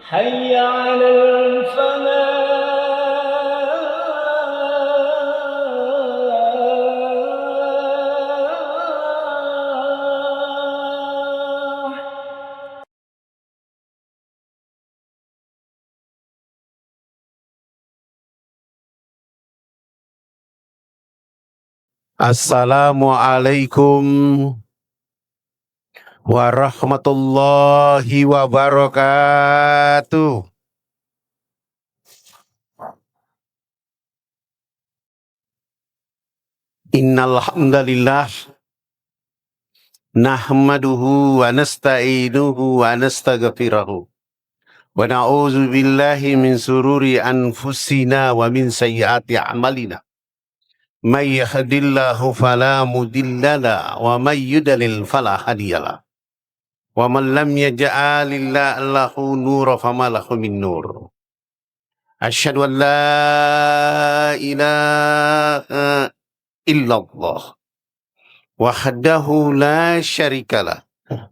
حي على الفلاح. Assalamualaikum warahmatullahi wabarakatuh. Innal hamdalillah nahmaduhu wa nasta'inuhu wa nastaghfiruh. Wa na'udzu billahi min sururi anfusina wa min sayyiati a'malina. May yahdihillahu fala mudhillalah wa may yudlil fala hadiyalah. Wa man lam yaj'alillahu lahu nuran fama lahu min nur. Asyhadu an la ilaha illallah wahdahu la syarikalah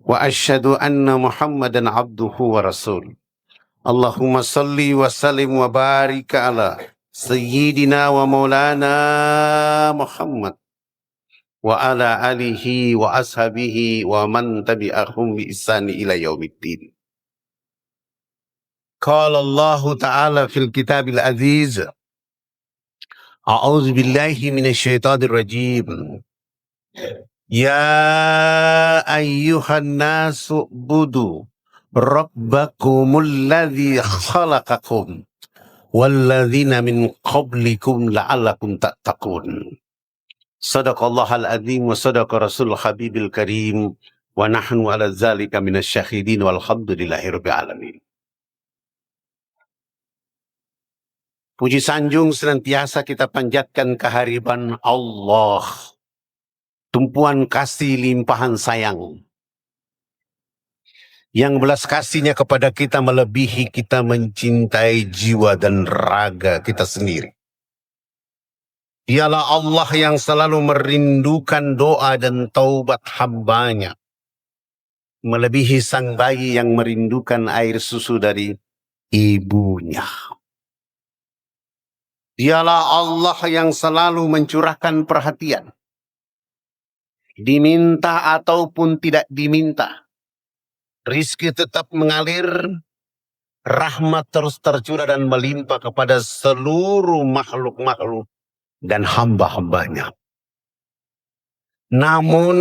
wa asyhadu anna Muhammadan abduhu wa rasul. Allahumma salli wa sallim wa barik ala sayyidina wa maulana Muhammad wa ala alihi wa ashabihi wa man tabi'ahum bi ihsani ila yaumiddin. Qala Allah Ta'ala fil kitabil aziz, a'udzu billahi minasyaitonir rajim. Ya ayyuhan nasu budu rabbakumul ladzi khalaqakum walladzina min qablikum la'allakum tattaqun. Sadaqallahal azim wa sadaqa rasul habibil karim wa nahnu ala dzalika minasyahidin walhamdulillahi rabbil alamin. Puji sanjung senantiasa kita panjatkan kehadiran Allah, tumpuan kasih limpahan sayang, yang belas kasihnya kepada kita melebihi kita mencintai jiwa dan raga kita sendiri. Dialah Allah yang selalu merindukan doa dan taubat hambanya, melebihi sang bayi yang merindukan air susu dari ibunya. Dialah Allah yang selalu mencurahkan perhatian, diminta ataupun tidak diminta. Rizki tetap mengalir, rahmat terus tercurah dan melimpah kepada seluruh makhluk-makhluk dan hamba-hambanya. Namun,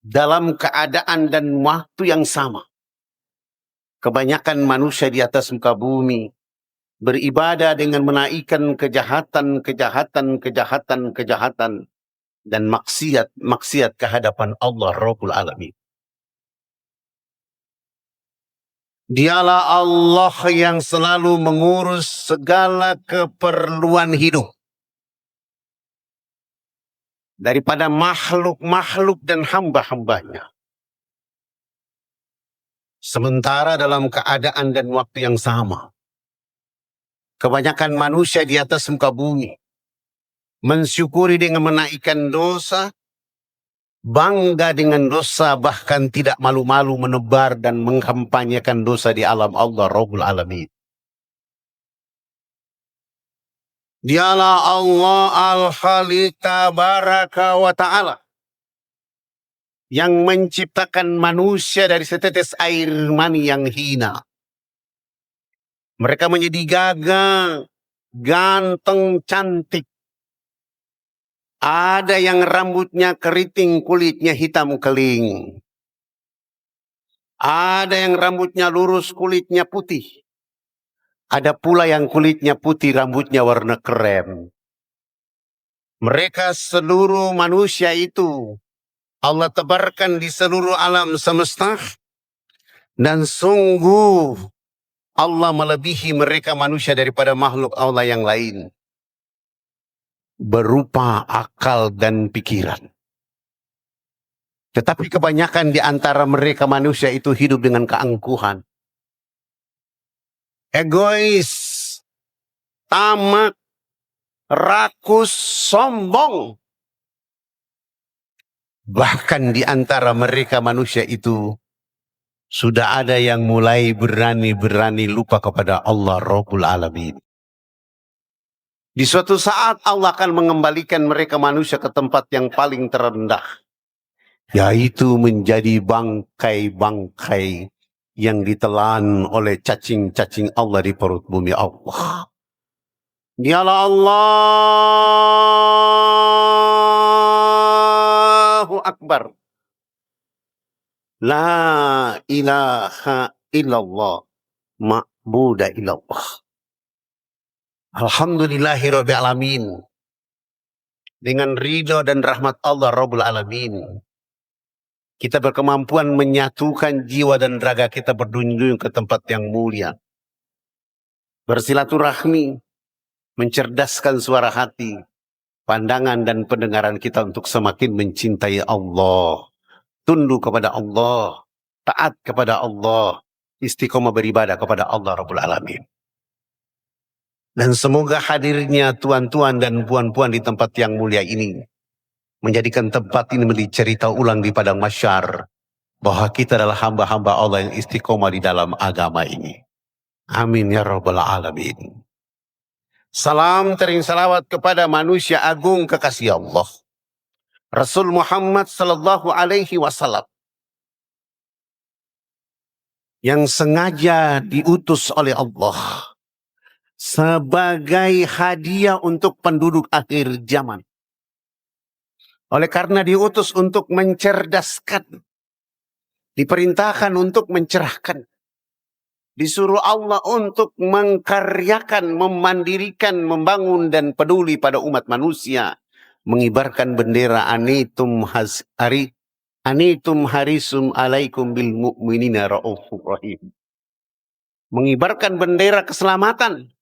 dalam keadaan dan waktu yang sama, kebanyakan manusia di atas muka bumi beribadah dengan menaikkan kejahatan dan maksiat kehadapan Allah Rabbul Alamin. Dialah Allah yang selalu mengurus segala keperluan hidup daripada makhluk-makhluk dan hamba-hambanya. Sementara dalam keadaan dan waktu yang sama, kebanyakan manusia di atas muka bumi mensyukuri dengan menaikkan dosa, bangga dengan dosa, bahkan tidak malu-malu menebar dan mengkampanyekan dosa di alam Allah Rabbul Alamin. Dialah Allah Al-Khaliq Tabaraka wa Ta'ala yang menciptakan manusia dari setetes air mani yang hina. Mereka menjadi gagah, ganteng, cantik. Ada yang rambutnya keriting, kulitnya hitam keling. Ada yang rambutnya lurus, kulitnya putih. Ada pula yang kulitnya putih, rambutnya warna krem. Mereka seluruh manusia itu Allah tebarkan di seluruh alam semesta. Dan sungguh Allah melebihi mereka manusia daripada makhluk Allah yang lain, berupa akal dan pikiran. Tetapi kebanyakan di antara mereka manusia itu hidup dengan keangkuhan, egois, tamak, rakus, sombong. Bahkan di antara mereka manusia itu Sudah ada yang mulai berani-berani lupa kepada Allah Rabbul Alamin. Di suatu saat Allah akan mengembalikan mereka manusia ke tempat yang paling terendah, yaitu menjadi bangkai-bangkai yang ditelan oleh cacing-cacing Allah di perut bumi Allah. Dialah Allahu Akbar. La ilaha illallah ma'buda illallah. Alhamdulillahirabbil alamin. Dengan ridho dan rahmat Allah Rabbul Alamin, kita berkemampuan menyatukan jiwa dan raga kita berduyun-duyun ke tempat yang mulia. Bersilaturahmi, mencerdaskan suara hati, pandangan dan pendengaran kita untuk semakin mencintai Allah, tunduk kepada Allah, taat kepada Allah, istiqomah beribadah kepada Allah Rabbul Alamin. Dan semoga hadirnya tuan-tuan dan puan-puan di tempat yang mulia ini menjadikan tempat ini menjadi cerita ulang di padang mahsyar bahwa kita adalah hamba-hamba Allah yang istiqomah di dalam agama ini. Amin ya rabbal alamin. Salam tering salawat kepada manusia agung kekasih Allah, Rasul Muhammad sallallahu alaihi wasallam, yang sengaja diutus oleh Allah sebagai hadiah untuk penduduk akhir zaman. Oleh karena diutus untuk mencerdaskan, diperintahkan untuk mencerahkan, disuruh Allah untuk mengkaryakan, memandirikan, membangun dan peduli pada umat manusia, mengibarkan bendera anitum harisum alaikum bil mu'minina raufur rahim. Mengibarkan bendera keselamatan,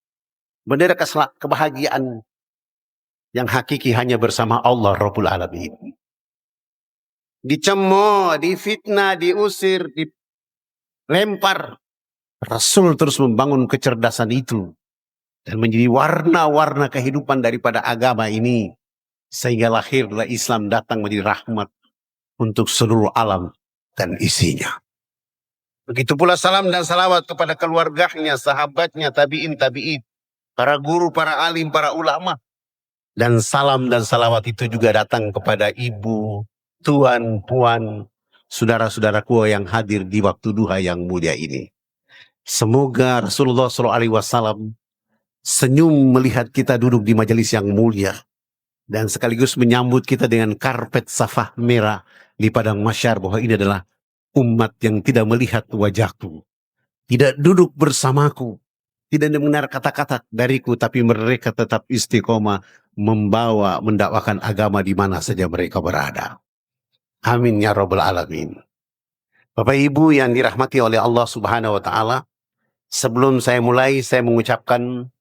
bendera kebahagiaan yang hakiki hanya bersama Allah Rabbul Alamin. Dicemooh, difitnah, diusir, dilempar, Rasul terus membangun kecerdasan itu dan menjadi warna-warna kehidupan daripada agama ini, sehingga lahirlah Islam datang menjadi rahmat untuk seluruh alam dan isinya. Begitu pula salam dan salawat kepada keluarganya, sahabatnya, tabi'in, para guru, para alim, para ulama. Dan salam dan salawat itu juga datang kepada ibu, tuan, puan, saudara-saudaraku yang hadir di waktu duha yang mulia ini. Semoga Rasulullah SAW senyum melihat kita duduk di majelis yang mulia dan sekaligus menyambut kita dengan karpet safah merah di padang mahsyar bahwa ini adalah umat yang tidak melihat wajahku, tidak duduk bersamaku, tidak mendengar kata-kata dariku, tapi mereka tetap istiqomah membawa, mendakwakan agama di mana saja mereka berada. Amin ya rabbal alamin. Bapak Ibu yang dirahmati oleh Allah Subhanahu wa taala, sebelum saya mulai, saya mengucapkan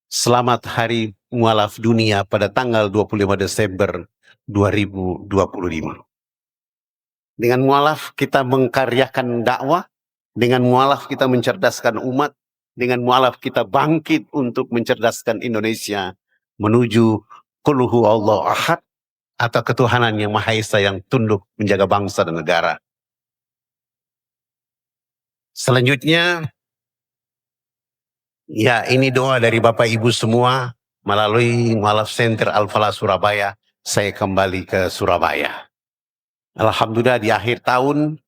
selamat Hari Mualaf Dunia pada tanggal 25 Desember 2025. Dengan mualaf kita mengkaryakan dakwah, dengan mualaf kita mencerdaskan umat, dengan mualaf kita bangkit untuk mencerdaskan Indonesia menuju Qul huwallahu ahad atau ketuhanan yang Maha Esa yang tunduk menjaga bangsa dan negara. Selanjutnya, ya ini doa dari Bapak Ibu semua melalui Mualaf Center Al-Falah Surabaya. Saya kembali ke Surabaya. Alhamdulillah di akhir tahun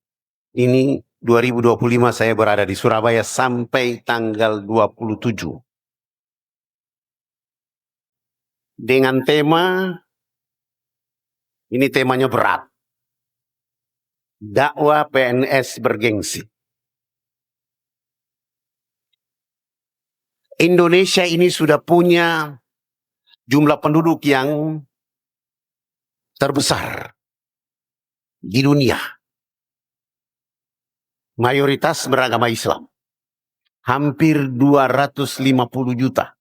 ini 2025 saya berada di Surabaya sampai tanggal 27. Dengan tema, ini temanya berat. Dakwah PNS bergengsi. Indonesia ini sudah punya jumlah penduduk yang terbesar di dunia. Mayoritas beragama Islam. Hampir 250 juta.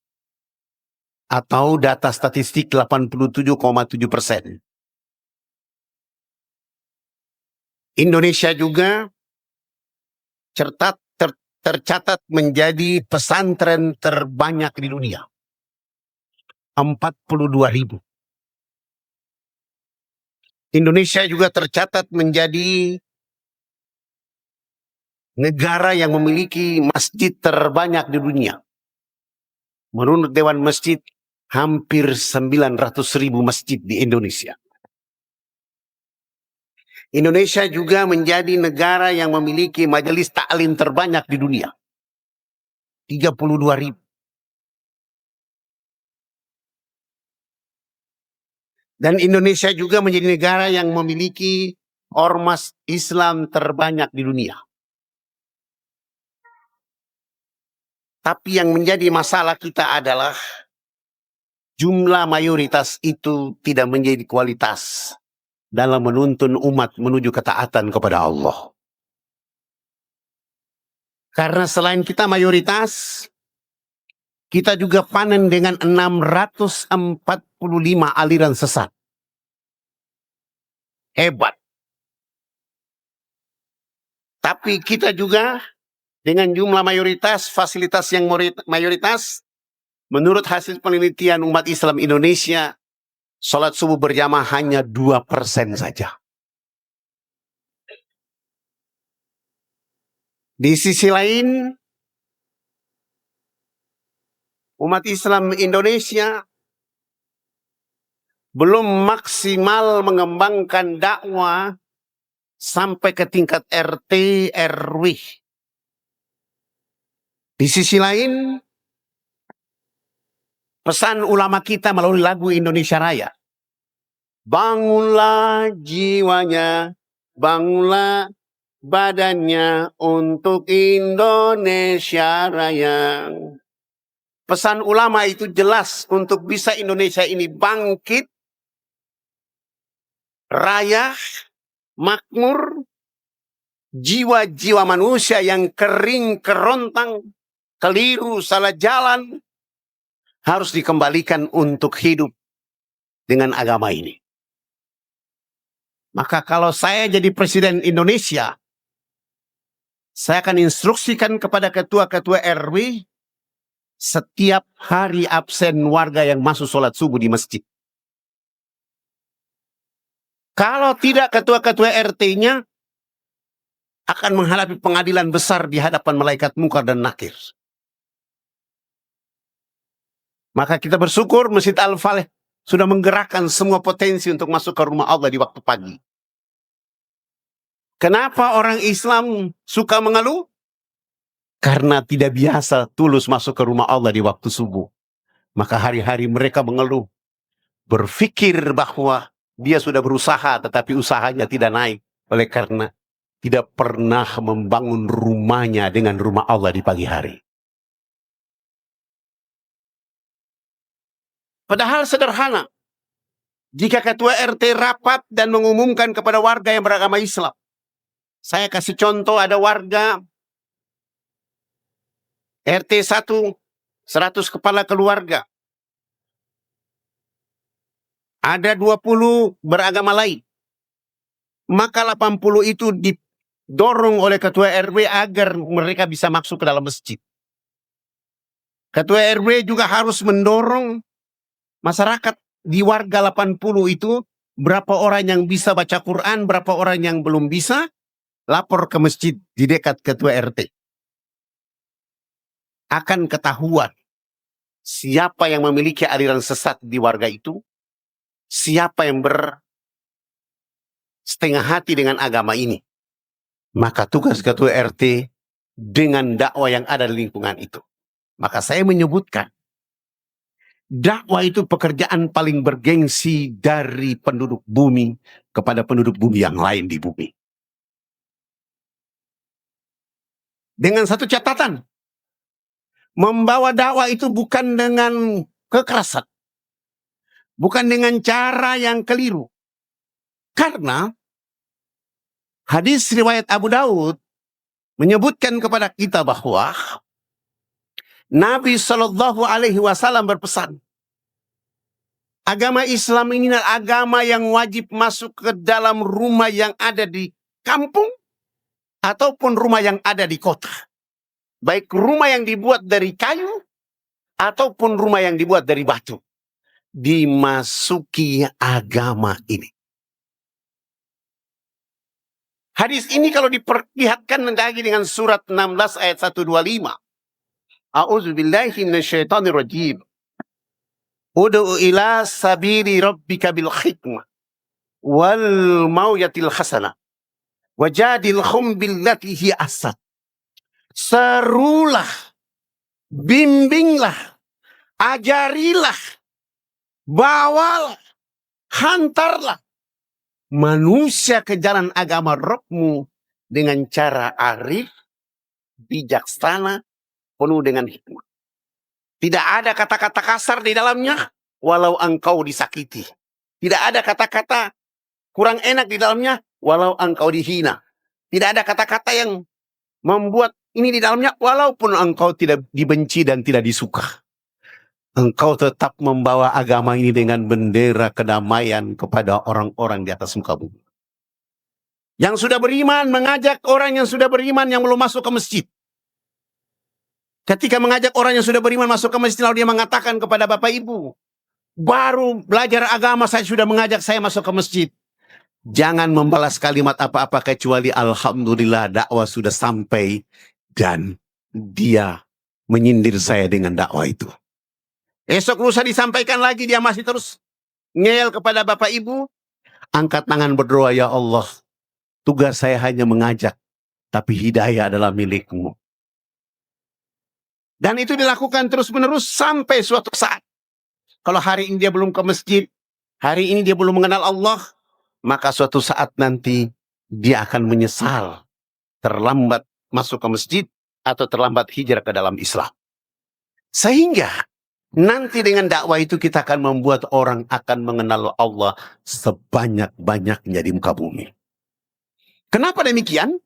Atau data statistik 87,7%. Indonesia juga tercatat menjadi pesantren terbanyak di dunia. 42.000. Indonesia juga tercatat menjadi negara yang memiliki masjid terbanyak di dunia. Menurut Dewan Masjid, hampir 900.000 masjid di Indonesia. Indonesia juga menjadi negara yang memiliki majelis taklim terbanyak di dunia. 32.000. Dan Indonesia juga menjadi negara yang memiliki ormas Islam terbanyak di dunia. Tapi yang menjadi masalah kita adalah jumlah mayoritas itu tidak menjadi kualitas dalam menuntun umat menuju ketaatan kepada Allah. Karena selain kita mayoritas, kita juga panen dengan 645 aliran sesat. Hebat. Tapi kita juga dengan jumlah mayoritas, fasilitas yang mayoritas, menurut hasil penelitian umat Islam Indonesia, sholat subuh berjamaah hanya 2% saja. Di sisi lain, umat Islam Indonesia belum maksimal mengembangkan dakwah sampai ke tingkat RT, RW. Di sisi lain, pesan ulama kita melalui lagu Indonesia Raya. Bangunlah jiwanya, bangunlah badannya untuk Indonesia Raya. Pesan ulama itu jelas untuk bisa Indonesia ini bangkit, raya, makmur, jiwa-jiwa manusia yang kering, kerontang, keliru, salah jalan, harus dikembalikan untuk hidup dengan agama ini. Maka kalau saya jadi presiden Indonesia, saya akan instruksikan kepada ketua-ketua RW, setiap hari absen warga yang masuk sholat subuh di masjid. Kalau tidak, ketua-ketua RT-nya akan menghadapi pengadilan besar di hadapan malaikat Munkar dan Nakir. Maka kita bersyukur Masjid Al-Faleh sudah menggerakkan semua potensi untuk masuk ke rumah Allah di waktu pagi. Kenapa orang Islam suka mengeluh? Karena tidak biasa tulus masuk ke rumah Allah di waktu subuh. Maka hari-hari mereka mengeluh. Berpikir bahwa dia sudah berusaha tetapi usahanya tidak naik. Oleh karena tidak pernah membangun rumahnya dengan rumah Allah di pagi hari. Padahal sederhana. Jika ketua RT rapat dan mengumumkan kepada warga yang beragama Islam. Saya kasih contoh, ada warga RT 1, 100 kepala keluarga. Ada 20 beragama lain. Maka 80 itu didorong oleh ketua RW agar mereka bisa masuk ke dalam masjid. Ketua RW juga harus mendorong masyarakat di warga 80 itu, berapa orang yang bisa baca Quran, berapa orang yang belum bisa, lapor ke masjid di dekat ketua RT. Akan ketahuan siapa yang memiliki aliran sesat di warga itu, siapa yang bersetengah hati dengan agama ini. Maka tugas ketua RT dengan dakwah yang ada di lingkungan itu. Maka saya menyebutkan, dakwah itu pekerjaan paling bergengsi dari penduduk bumi kepada penduduk bumi yang lain di bumi. Dengan satu catatan, membawa dakwah itu bukan dengan kekerasan, bukan dengan cara yang keliru. Karena hadis riwayat Abu Daud menyebutkan kepada kita bahwa Nabi SAW berpesan, agama Islam ini adalah agama yang wajib masuk ke dalam rumah yang ada di kampung ataupun rumah yang ada di kota. Baik rumah yang dibuat dari kayu ataupun rumah yang dibuat dari batu. Dimasuki agama ini. Hadis ini kalau diperlihatkan lagi dengan surat 16 ayat 125. A'udzubillahi minasyaitonir rajim. Ud'u ila sabili rabbika bil hikmah wal mauyatil hasanah wajadilhum billati hi ahsan. Serulah, bimbinglah, ajarilah, bawalah, hantarlah manusia ke jalan agama Rabbmu dengan cara arif, bijaksana, penuh dengan hikmah. Tidak ada kata-kata kasar di dalamnya, walau engkau disakiti. Tidak ada kata-kata kurang enak di dalamnya, walau engkau dihina. Tidak ada kata-kata yang membuat ini di dalamnya, walaupun engkau tidak dibenci dan tidak disuka. Engkau tetap membawa agama ini dengan bendera kedamaian kepada orang-orang di atas muka bumi. Yang sudah beriman mengajak orang yang sudah beriman yang belum masuk ke masjid. Ketika mengajak orang yang sudah beriman masuk ke masjid, lalu dia mengatakan kepada Bapak Ibu, baru belajar agama saya sudah mengajak saya masuk ke masjid. Jangan membalas kalimat apa-apa kecuali alhamdulillah dakwah sudah sampai dan dia menyindir saya dengan dakwah itu. Esok lusa disampaikan lagi, dia masih terus ngeyel kepada Bapak Ibu. Angkat tangan berdoa, ya Allah, tugas saya hanya mengajak, tapi hidayah adalah milikmu. Dan itu dilakukan terus-menerus sampai suatu saat. Kalau hari ini dia belum ke masjid, hari ini dia belum mengenal Allah, maka suatu saat nanti dia akan menyesal terlambat masuk ke masjid atau terlambat hijrah ke dalam Islam. Sehingga nanti dengan dakwah itu kita akan membuat orang akan mengenal Allah sebanyak-banyaknya di muka bumi. Kenapa demikian?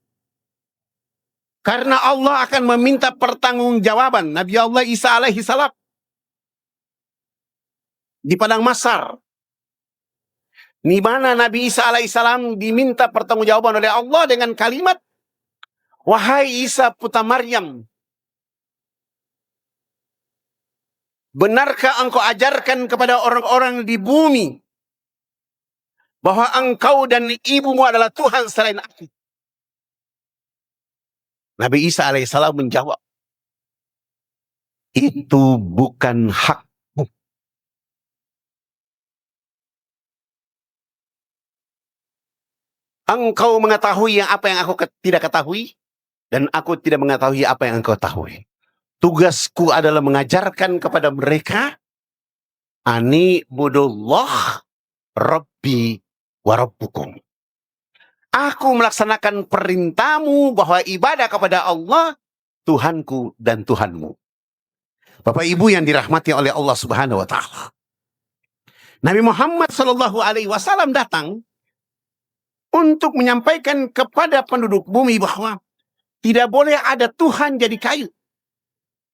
Karena Allah akan meminta pertanggungjawaban Nabi Allah Isa alaihi salam di padang mahsyar. Di mana Nabi Isa alaihi salam diminta pertanggungjawaban oleh Allah dengan kalimat, wahai Isa putra Maryam, benarkah engkau ajarkan kepada orang-orang di bumi bahwa engkau dan ibumu adalah Tuhan selain aku? Nabi Isa alaihissalam menjawab, itu bukan hakmu. Engkau mengetahui apa yang aku tidak ketahui, dan aku tidak mengetahui apa yang engkau ketahui. Tugasku adalah mengajarkan kepada mereka, ani budullah rabbi wa rabbukum. Aku melaksanakan perintahmu bahwa ibadah kepada Allah, Tuhanku dan Tuhanmu. Bapak Ibu yang dirahmati oleh Allah Subhanahu wa taala. Nabi Muhammad sallallahu alaihi wasallam datang untuk menyampaikan kepada penduduk bumi bahwa tidak boleh ada Tuhan jadi kayu.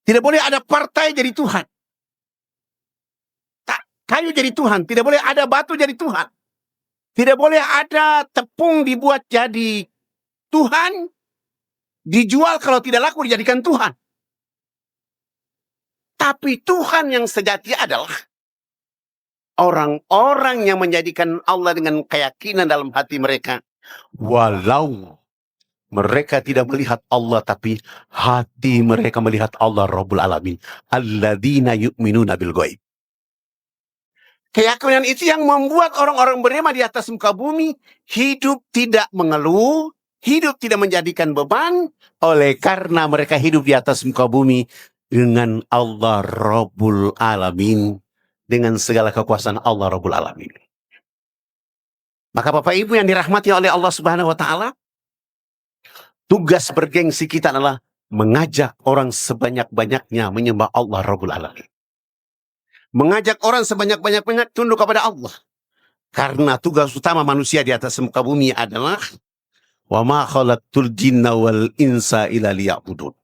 Tidak boleh ada partai jadi Tuhan. Kayu jadi Tuhan, tidak boleh ada batu jadi Tuhan. Tidak boleh ada tepung dibuat jadi Tuhan, dijual kalau tidak laku dijadikan Tuhan. Tapi Tuhan yang sejati adalah orang-orang yang menjadikan Allah dengan keyakinan dalam hati mereka. Walau mereka tidak melihat Allah, tapi hati mereka melihat Allah Rabbul Alamin. Alladzina yu'minuna bil ghaib. Keyakinan itu yang membuat orang-orang beriman di atas muka bumi hidup tidak mengeluh, hidup tidak menjadikan beban, oleh karena mereka hidup di atas muka bumi dengan Allah Rabbul Alamin, dengan segala kekuasaan Allah Rabbul Alamin. Maka Bapak Ibu yang dirahmati oleh Allah Subhanahu wa taala, tugas bergengsi kita adalah mengajak orang sebanyak-banyaknya menyembah Allah Rabbul Alamin. Mengajak orang sebanyak-banyak tunduk kepada Allah. Karena tugas utama manusia di atas muka bumi adalah wa ma khalaqtul jinna wal insa illa liya'budun.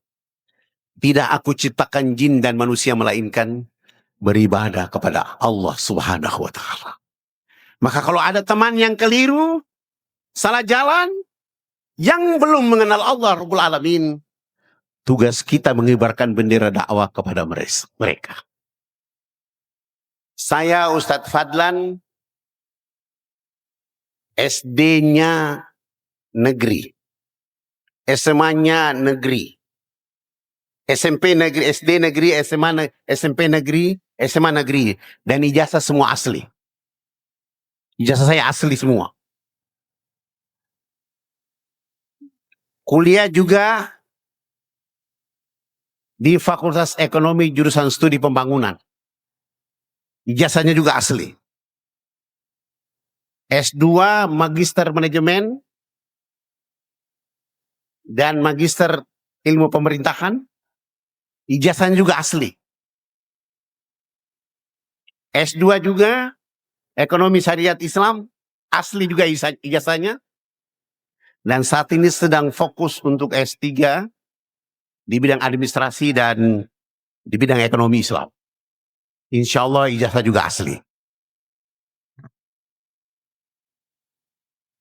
Tidak aku ciptakan jin dan manusia melainkan beribadah kepada Allah Subhanahu wa taala. Maka kalau ada teman yang keliru, salah jalan, yang belum mengenal Allah Rabbul Alamin, tugas kita mengibarkan bendera dakwah kepada mereka. Saya Ustadz Fadlan, SD-nya negeri, SMA-nya negeri, SMP negeri, SD negeri, SMP negeri, SMA negeri, dan ijazah semua asli. Ijazah saya asli semua. Kuliah juga di Fakultas Ekonomi jurusan Studi Pembangunan. Ijazahnya juga asli. S2 Magister Manajemen dan Magister Ilmu Pemerintahan. Ijazahnya juga asli. S2 juga Ekonomi Syariat Islam, asli juga ijazahnya. Dan saat ini sedang fokus untuk S3 di bidang administrasi dan di bidang ekonomi Islam. Insya Allah ijazah juga asli.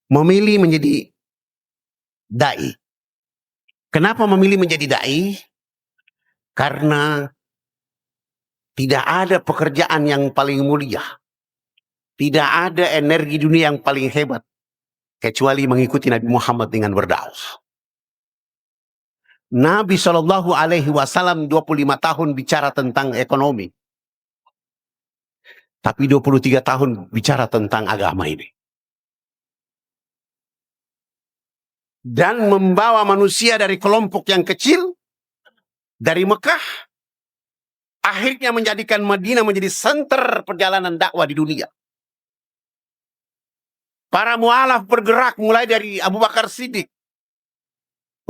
Memilih menjadi dai. Kenapa memilih menjadi dai? Karena tidak ada pekerjaan yang paling mulia. Tidak ada energi dunia yang paling hebat. Kecuali mengikuti Nabi Muhammad dengan berdakwah. Nabi SAW 25 tahun bicara tentang ekonomi. Tapi 23 tahun bicara tentang agama ini. Dan membawa manusia dari kelompok yang kecil, dari Mekah, akhirnya menjadikan Madinah menjadi senter perjalanan dakwah di dunia. Para mu'alaf bergerak mulai dari Abu Bakar Siddiq,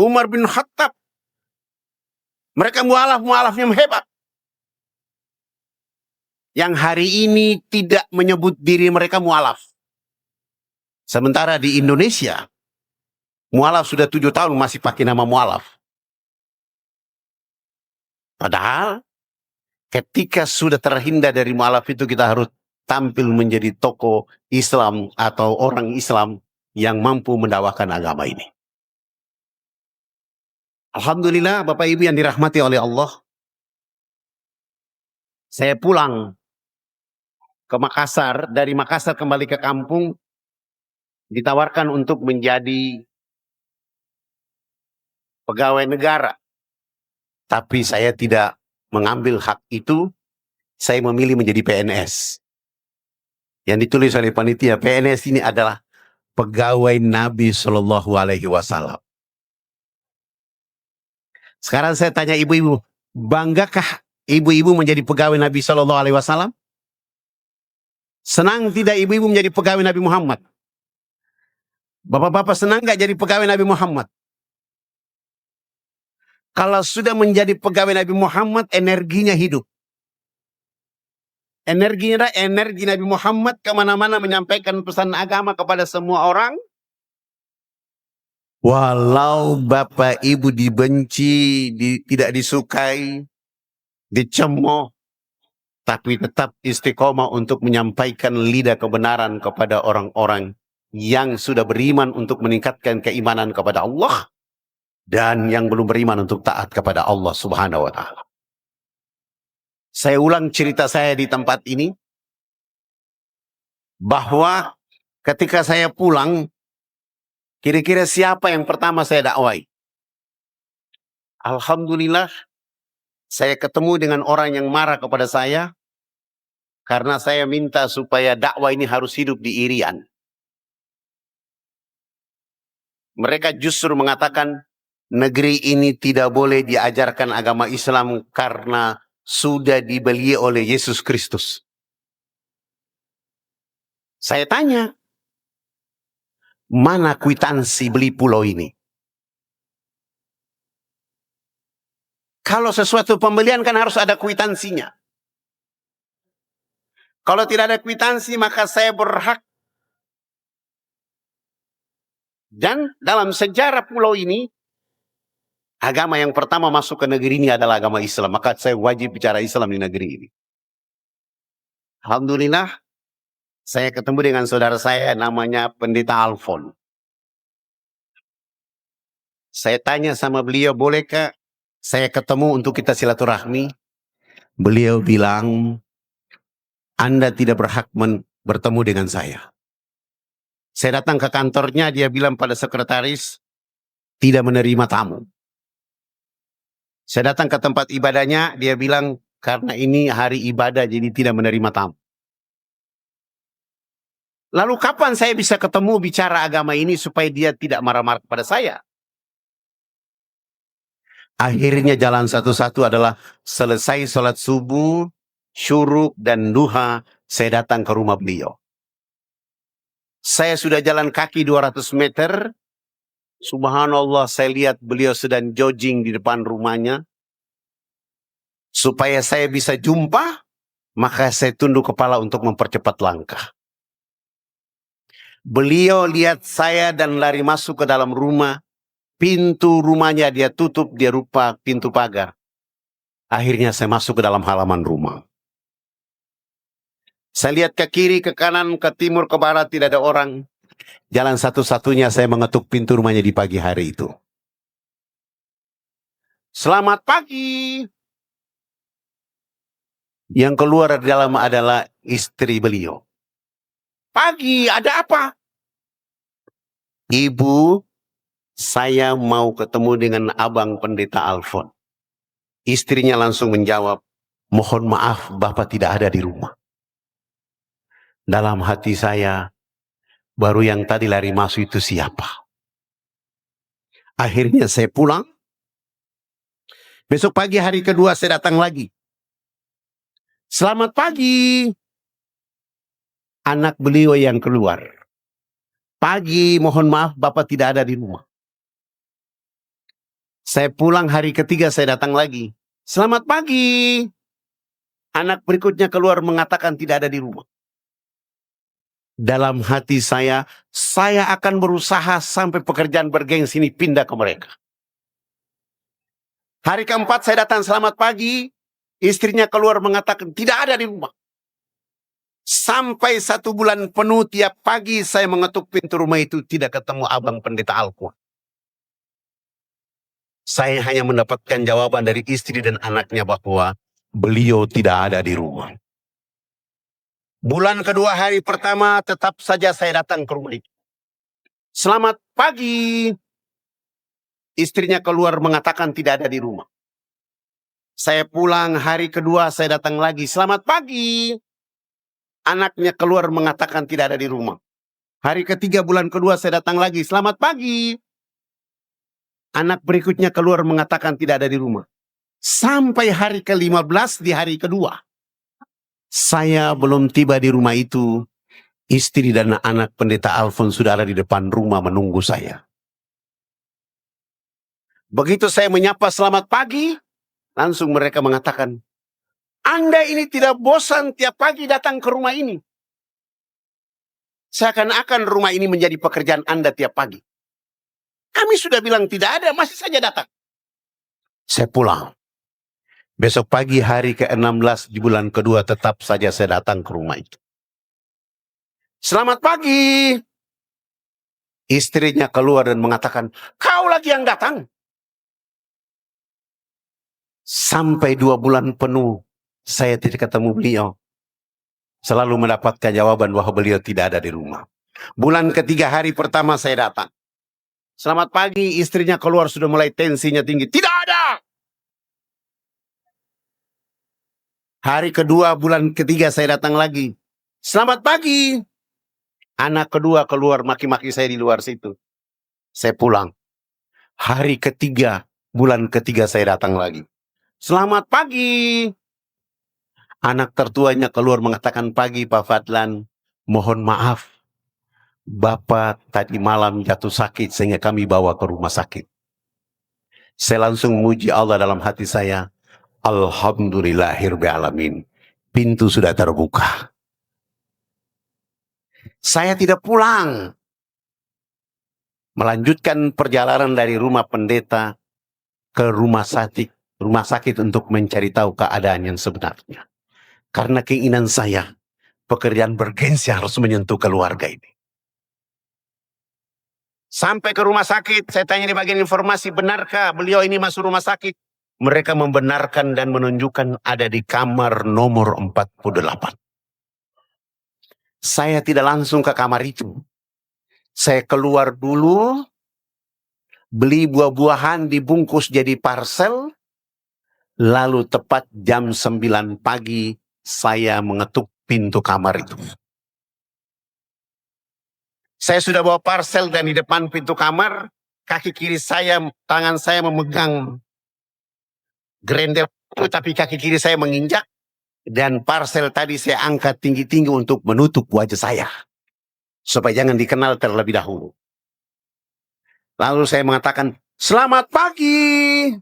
Umar bin Khattab. Mereka mu'alaf yang hebat. Yang hari ini tidak menyebut diri mereka mu'alaf. Sementara di Indonesia, mu'alaf sudah 7 tahun masih pakai nama mu'alaf. Padahal ketika sudah terhindar dari mu'alaf itu, kita harus tampil menjadi tokoh Islam atau orang Islam yang mampu mendakwakan agama ini. Alhamdulillah Bapak Ibu yang dirahmati oleh Allah. Saya pulang ke Makassar, dari Makassar kembali ke kampung, ditawarkan untuk menjadi pegawai negara. Tapi saya tidak mengambil hak itu, saya memilih menjadi PNS. Yang ditulis oleh panitia, PNS ini adalah pegawai Nabi Shallallahu Alaihi Wasallam. Sekarang saya tanya ibu-ibu, banggakah ibu-ibu menjadi pegawai Nabi Shallallahu Alaihi Wasallam? Senang tidak ibu-ibu menjadi pegawai Nabi Muhammad? Bapak-bapak senang nggak jadi pegawai Nabi Muhammad? Kalau sudah menjadi pegawai Nabi Muhammad, energinya hidup. Energi Nabi Muhammad kemana-mana menyampaikan pesan agama kepada semua orang. Walau Bapak Ibu dibenci, tidak disukai, dicemooh, tapi tetap istiqomah untuk menyampaikan lidah kebenaran kepada orang-orang yang sudah beriman untuk meningkatkan keimanan kepada Allah, dan yang belum beriman untuk taat kepada Allah Subhanahu wa Ta'ala. Saya ulang cerita saya di tempat ini, bahwa ketika saya pulang, kira-kira siapa yang pertama saya dakwai? Alhamdulillah, saya ketemu dengan orang yang marah kepada saya, karena saya minta supaya dakwah ini harus hidup di Irian. Mereka justru mengatakan, negeri ini tidak boleh diajarkan agama Islam karena sudah dibeli oleh Yesus Kristus. Saya tanya, mana kwitansi beli pulau ini? Kalau sesuatu pembelian kan harus ada kwitansinya. Kalau tidak ada kwitansi, maka saya berhak. Dan dalam sejarah pulau ini, agama yang pertama masuk ke negeri ini adalah agama Islam. Maka saya wajib bicara Islam di negeri ini. Alhamdulillah, saya ketemu dengan saudara saya namanya Pendeta Alfon. Saya tanya sama beliau, bolehkah saya ketemu untuk kita silaturahmi? Beliau bilang, Anda tidak berhak bertemu dengan saya. Saya datang ke kantornya, dia bilang pada sekretaris, tidak menerima tamu. Saya datang ke tempat ibadahnya, dia bilang, karena ini hari ibadah, jadi tidak menerima tamu. Lalu kapan saya bisa ketemu bicara agama ini supaya dia tidak marah-marah kepada saya? Akhirnya jalan satu-satu adalah selesai sholat subuh, syuruk, dan duha, saya datang ke rumah beliau. Saya sudah jalan kaki 200 meter, subhanallah saya lihat beliau sedang jogging di depan rumahnya. Supaya saya bisa jumpa, maka saya tunduk kepala untuk mempercepat langkah. Beliau lihat saya dan lari masuk ke dalam rumah. Pintu rumahnya dia tutup, dia rupa pintu pagar. Akhirnya saya masuk ke dalam halaman rumah. Saya lihat ke kiri, ke kanan, ke timur, ke barat, tidak ada orang. Jalan satu-satunya saya mengetuk pintu rumahnya di pagi hari itu. Selamat pagi. Yang keluar dari dalam adalah istri beliau. Pagi, ada apa? Ibu, saya mau ketemu dengan abang pendeta Alfon. Istrinya langsung menjawab, mohon maaf Bapak tidak ada di rumah. Dalam hati saya, baru yang tadi lari masuk itu siapa? Akhirnya saya pulang. Besok pagi hari kedua saya datang lagi. Selamat pagi. Anak beliau yang keluar. Pagi, mohon maaf Bapak tidak ada di rumah. Saya pulang hari ketiga saya datang lagi. Selamat pagi. Anak berikutnya keluar mengatakan tidak ada di rumah. Dalam hati saya akan berusaha sampai pekerjaan bergengsi ini pindah ke mereka. Hari keempat saya datang selamat pagi. Istrinya keluar mengatakan tidak ada di rumah. Sampai 1 bulan penuh tiap pagi saya mengetuk pintu rumah itu tidak ketemu abang pendeta Alfon. Saya hanya mendapatkan jawaban dari istri dan anaknya bahwa beliau tidak ada di rumah. Bulan kedua hari pertama tetap saja saya datang ke rumah itu. Selamat pagi. Istrinya keluar mengatakan tidak ada di rumah. Saya pulang hari kedua saya datang lagi. Selamat pagi. Anaknya keluar mengatakan tidak ada di rumah. Hari ketiga bulan kedua saya datang lagi. Selamat pagi. Anak berikutnya keluar mengatakan tidak ada di rumah. Sampai hari ke-15 di hari kedua. Saya belum tiba di rumah itu. Istri dan anak pendeta Alfon sudah ada di depan rumah menunggu saya. Begitu saya menyapa selamat pagi, langsung mereka mengatakan, Anda ini tidak bosan tiap pagi datang ke rumah ini. Seakan-akan rumah ini menjadi pekerjaan Anda tiap pagi. Kami sudah bilang tidak ada, masih saja datang. Saya pulang. Besok pagi hari ke-16 di bulan kedua tetap saja saya datang ke rumah itu. Selamat pagi. Istrinya keluar dan mengatakan, kau lagi yang datang. Sampai 2 bulan penuh saya tidak ketemu beliau. Selalu mendapatkan jawaban bahwa beliau tidak ada di rumah. Bulan ketiga hari pertama saya datang. Selamat pagi, istrinya keluar sudah mulai tensinya tinggi. Tidak ada. Hari kedua bulan ketiga saya datang lagi. Selamat pagi. Anak kedua keluar maki-maki saya di luar situ. Saya pulang. Hari ketiga bulan ketiga saya datang lagi. Selamat pagi. Anak tertuanya keluar mengatakan pagi Pak Fadlan. Mohon maaf. Bapak tadi malam jatuh sakit sehingga kami bawa ke rumah sakit. Saya langsung muji Allah dalam hati saya. Alhamdulillahirabbil alamin. Pintu sudah terbuka. Saya tidak pulang. Melanjutkan perjalanan dari rumah pendeta ke rumah sakit untuk mencari tahu keadaan yang sebenarnya. Karena keinginan saya, pekerjaan bergengsi harus menyentuh keluarga ini. Sampai ke rumah sakit, saya tanya di bagian informasi, benarkah beliau ini masuk rumah sakit? Mereka membenarkan dan menunjukkan ada di kamar nomor 48. Saya tidak langsung ke kamar itu. Saya keluar dulu, beli buah-buahan dibungkus jadi parcel, lalu tepat jam 9 pagi saya mengetuk pintu kamar itu. Saya sudah bawa parcel dan di depan pintu kamar, kaki kiri saya, tangan saya memegang grender, tapi kaki kiri saya menginjak, dan parcel tadi saya angkat tinggi-tinggi untuk menutup wajah saya, supaya jangan dikenal terlebih dahulu. Lalu saya mengatakan, "Selamat pagi."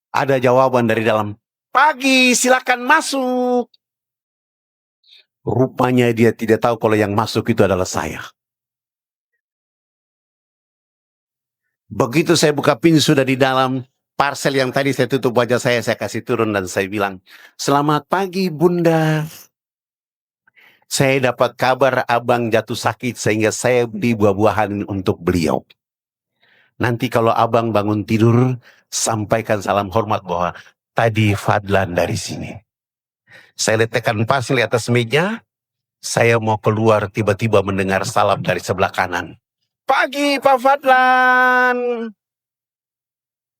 Ada jawaban dari dalam, "Pagi, silakan masuk." Rupanya dia tidak tahu kalau yang masuk itu adalah saya. Begitu saya buka pintu sudah di dalam, parcel yang tadi saya tutup wajah saya kasih turun dan saya bilang, "Selamat pagi Bunda. Saya dapat kabar abang jatuh sakit sehingga saya beli buah-buahan untuk beliau. Nanti kalau abang bangun tidur, sampaikan salam hormat bahwa tadi Fadlan dari sini." Saya letakkan parcel di atas meja, saya mau keluar tiba-tiba mendengar salam dari sebelah kanan. "Pagi Pak Fadlan."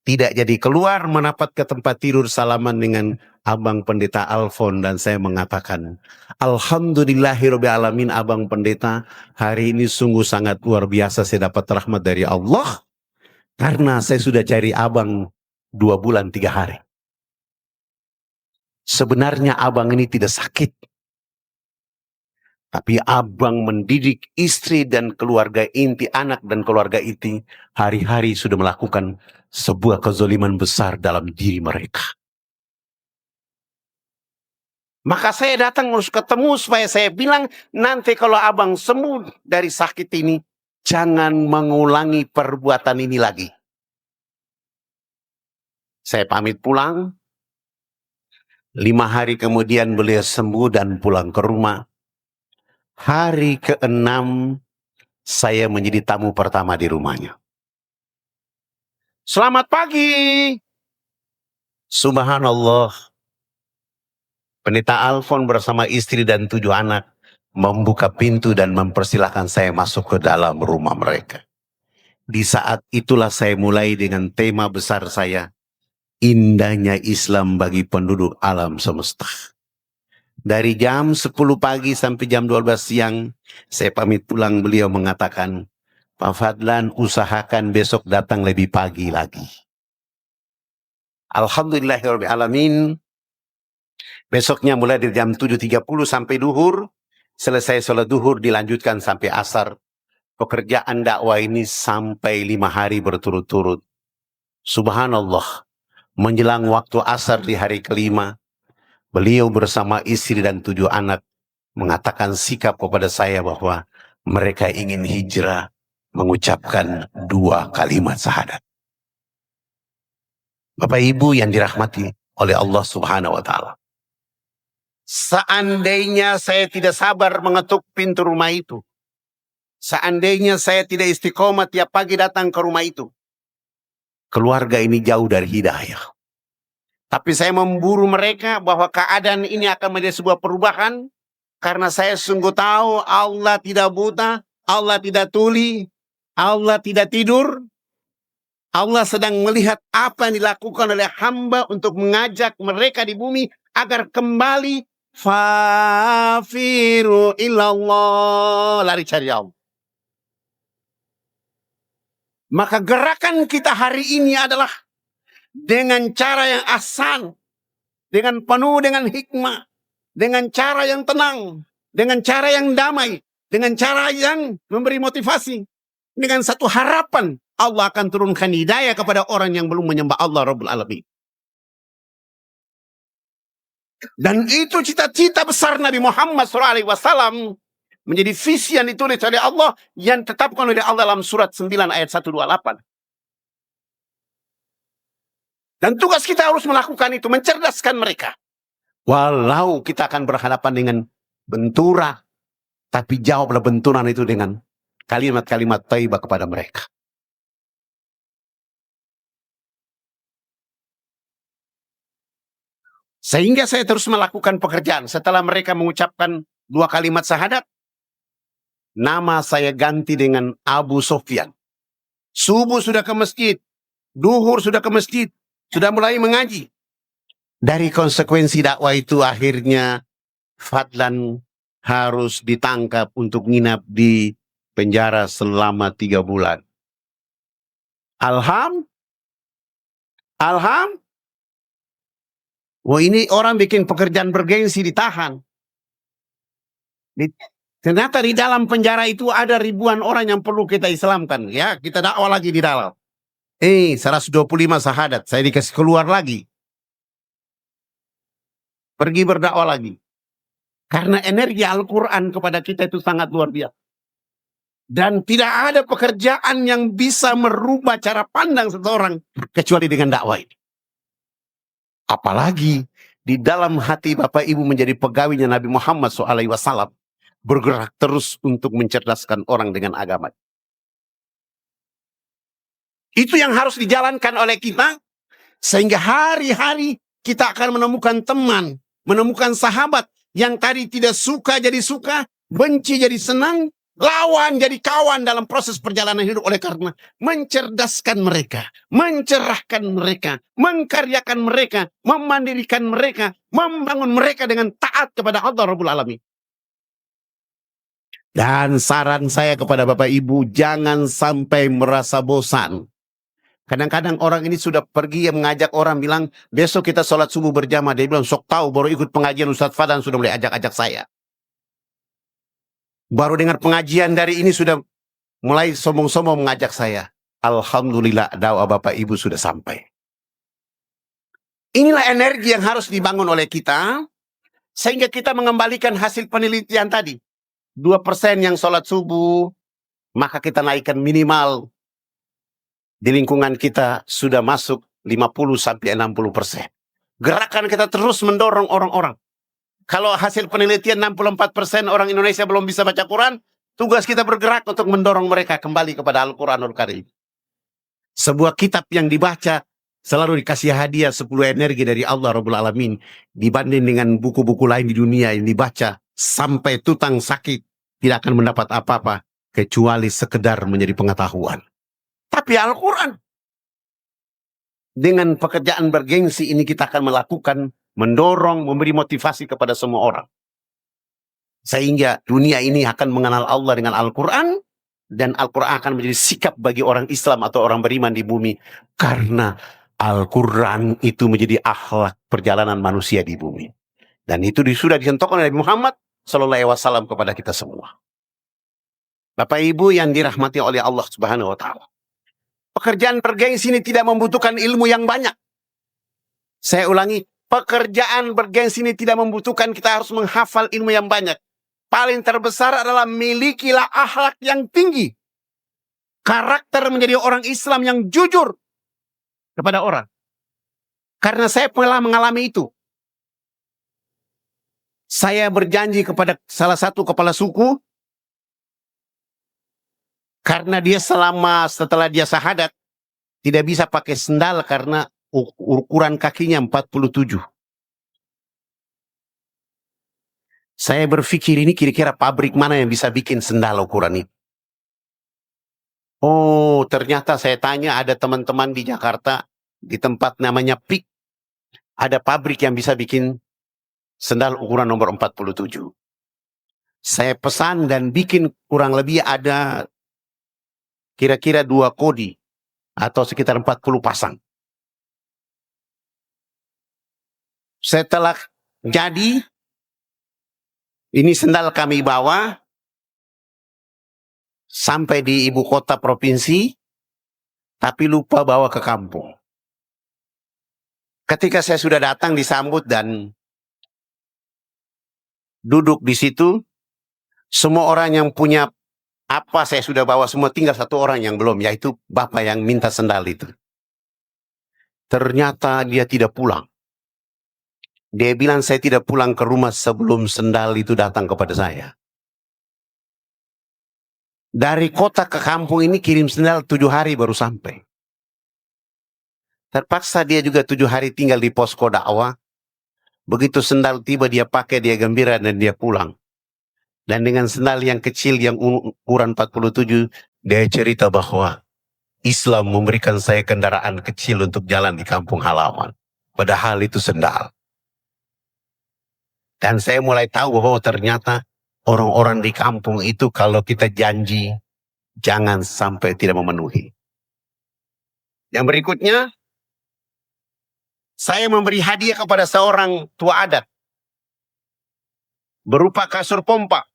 Tidak jadi keluar, menapat ke tempat tidur salaman dengan Abang Pendeta Alfon, dan saya mengatakan, "Alhamdulillahirrahmanirrahim Abang Pendeta, hari ini sungguh sangat luar biasa saya dapat rahmat dari Allah, karena saya sudah cari abang 2 bulan 3 hari. Sebenarnya abang ini tidak sakit, tapi abang mendidik istri dan keluarga inti, anak dan keluarga inti, hari-hari sudah melakukan sebuah kezaliman besar dalam diri mereka. Maka saya datang harus ketemu supaya saya bilang, nanti kalau abang sembuh dari sakit ini, jangan mengulangi perbuatan ini lagi." Saya pamit pulang. 5 hari kemudian beliau sembuh dan pulang ke rumah. Hari ke-6 saya menjadi tamu pertama di rumahnya. "Selamat pagi." Subhanallah, Pendeta Alfon bersama istri dan 7 anak membuka pintu dan mempersilahkan saya masuk ke dalam rumah mereka. Di saat itulah saya mulai dengan tema besar saya, indahnya Islam bagi penduduk alam semesta. Dari jam 10 pagi sampai jam 12 siang, saya pamit pulang, beliau mengatakan, "Pak Fadlan, usahakan besok datang lebih pagi lagi." Alhamdulillahirrahmanirrahim. Besoknya mulai dari jam 7.30 sampai duhur, selesai sholat duhur dilanjutkan sampai asar. Pekerjaan dakwah ini sampai 5 hari berturut-turut. Subhanallah, menjelang waktu asar di hari kelima, beliau bersama istri dan 7 anak mengatakan sikap kepada saya bahwa mereka ingin hijrah, mengucapkan 2 kalimat syahadat. Bapak Ibu yang dirahmati oleh Allah Subhanahu wa Ta'ala, seandainya saya tidak sabar mengetuk pintu rumah itu, seandainya saya tidak istiqomah tiap pagi datang ke rumah itu, keluarga ini jauh dari hidayah. Tapi saya memburu mereka bahwa keadaan ini akan menjadi sebuah perubahan, karena saya sungguh tahu Allah tidak buta, Allah tidak tuli, Allah tidak tidur. Allah sedang melihat apa yang dilakukan oleh hamba untuk mengajak mereka di bumi agar kembali fafiru ilallah, lari cari Allah. Maka gerakan kita hari ini adalah dengan cara yang asal, dengan penuh dengan hikmah, dengan cara yang tenang, dengan cara yang damai, dengan cara yang memberi motivasi, dengan satu harapan Allah akan turunkan hidayah kepada orang yang belum menyembah Allah Rabbul Alamin. Dan itu cita-cita besar Nabi Muhammad SAW, menjadi visi yang ditulis oleh Allah, yang ditetapkan oleh Allah dalam surat 9 ayat 128. Dan tugas kita harus melakukan itu, mencerdaskan mereka. Walau kita akan berhadapan dengan bentura, tapi jawablah benturan itu dengan kalimat-kalimat thayyibah kepada mereka. Sehingga saya terus melakukan pekerjaan. Setelah mereka mengucapkan 2 kalimat syahadat, Nama saya ganti dengan Abu Sofyan. Subuh sudah ke masjid, duhur sudah ke masjid, sudah mulai mengaji. Dari konsekuensi dakwah itu akhirnya Fadlan harus ditangkap untuk nginap di penjara selama 3 bulan. Alham, wah ini orang bikin pekerjaan bergengsi ditahan. Ternyata di dalam penjara itu ada ribuan orang yang perlu kita islamkan. Ya, kita dakwah lagi di dalam. 125 syahadat, saya dikasih keluar lagi. Pergi berdakwah lagi. Karena energi Al-Quran kepada kita itu sangat luar biasa. Dan tidak ada pekerjaan yang bisa merubah cara pandang seseorang kecuali dengan dakwah ini. Apalagi di dalam hati Bapak Ibu menjadi pegawainya Nabi Muhammad SAW, bergerak terus untuk mencerdaskan orang dengan agama. Itu yang harus dijalankan oleh kita, sehingga hari-hari kita akan menemukan teman, menemukan sahabat yang tadi tidak suka jadi suka, benci jadi senang, lawan jadi kawan dalam proses perjalanan hidup, oleh karena mencerdaskan mereka, mencerahkan mereka, mengkaryakan mereka, memandirikan mereka, membangun mereka dengan taat kepada Allah Rabbul Alamin. Dan saran saya kepada Bapak Ibu, jangan sampai merasa bosan. Kadang-kadang orang ini sudah pergi yang mengajak orang, bilang besok kita sholat subuh berjamaah. Dia bilang sok tahu baru ikut pengajian Ustadz Fadlan sudah mulai ajak-ajak saya. Baru dengar pengajian dari ini sudah mulai sombong-sombong mengajak saya. Alhamdulillah dakwah Bapak Ibu sudah sampai. Inilah energi yang harus dibangun oleh kita, sehingga kita mengembalikan hasil penelitian tadi. 2% yang sholat subuh, maka kita naikkan minimal di lingkungan kita sudah masuk 50-60%. Gerakan kita terus mendorong orang-orang. Kalau hasil penelitian 64% orang Indonesia belum bisa baca Quran, tugas kita bergerak untuk mendorong mereka kembali kepada Al-Quranul Karim. Sebuah kitab yang dibaca selalu dikasih hadiah 10 energi dari Allah Rabbul Alamin, dibanding dengan buku-buku lain di dunia yang dibaca sampai tutang sakit tidak akan mendapat apa-apa kecuali sekedar menjadi pengetahuan. Tapi Al-Quran, dengan pekerjaan bergengsi ini kita akan melakukan, mendorong, memberi motivasi kepada semua orang. Sehingga dunia ini akan mengenal Allah dengan Al-Quran, dan Al-Quran akan menjadi sikap bagi orang Islam atau orang beriman di bumi. Karena Al-Quran itu menjadi akhlak perjalanan manusia di bumi. Dan itu sudah dicontohkan oleh Nabi Muhammad SAW kepada kita semua. Bapak Ibu yang dirahmati oleh Allah Subhanahu wa Ta'ala, pekerjaan bergengsi ini tidak membutuhkan ilmu yang banyak. Saya ulangi, pekerjaan bergengsi ini tidak membutuhkan kita harus menghafal ilmu yang banyak. Paling terbesar adalah milikilah akhlak yang tinggi. Karakter menjadi orang Islam yang jujur kepada orang. Karena saya telah mengalami itu. Saya berjanji kepada salah satu kepala suku, karena dia setelah dia syahadat, tidak bisa pakai sendal karena ukuran kakinya 47. Saya berpikir ini kira-kira pabrik mana yang bisa bikin sendal ukuran ini. Oh, ternyata saya tanya ada teman-teman di Jakarta, di tempat namanya PIK, ada pabrik yang bisa bikin sendal ukuran nomor 47. Saya pesan dan bikin kurang lebih ada kira-kira 2 kodi atau sekitar 40 pasang. Setelah jadi, ini sendal kami bawa sampai di ibu kota provinsi, tapi lupa bawa ke kampung. Ketika saya sudah datang disambut dan duduk di situ, semua orang yang punya apa saya sudah bawa semua, tinggal satu orang yang belum, yaitu bapak yang minta sendal itu. Ternyata dia tidak pulang. Dia bilang saya tidak pulang ke rumah sebelum sendal itu datang kepada saya. Dari kota ke kampung ini kirim sendal 7 hari baru sampai. Terpaksa dia juga 7 hari tinggal di posko dakwah. Begitu sendal tiba dia pakai, dia gembira dan dia pulang. Dan dengan sendal yang kecil yang ukuran 47, dia cerita bahwa Islam memberikan saya kendaraan kecil untuk jalan di kampung halaman. Padahal itu sendal. Dan saya mulai tahu bahwa ternyata orang-orang di kampung itu kalau kita janji, jangan sampai tidak memenuhi. Yang berikutnya, saya memberi hadiah kepada seorang tua adat berupa kasur pompa.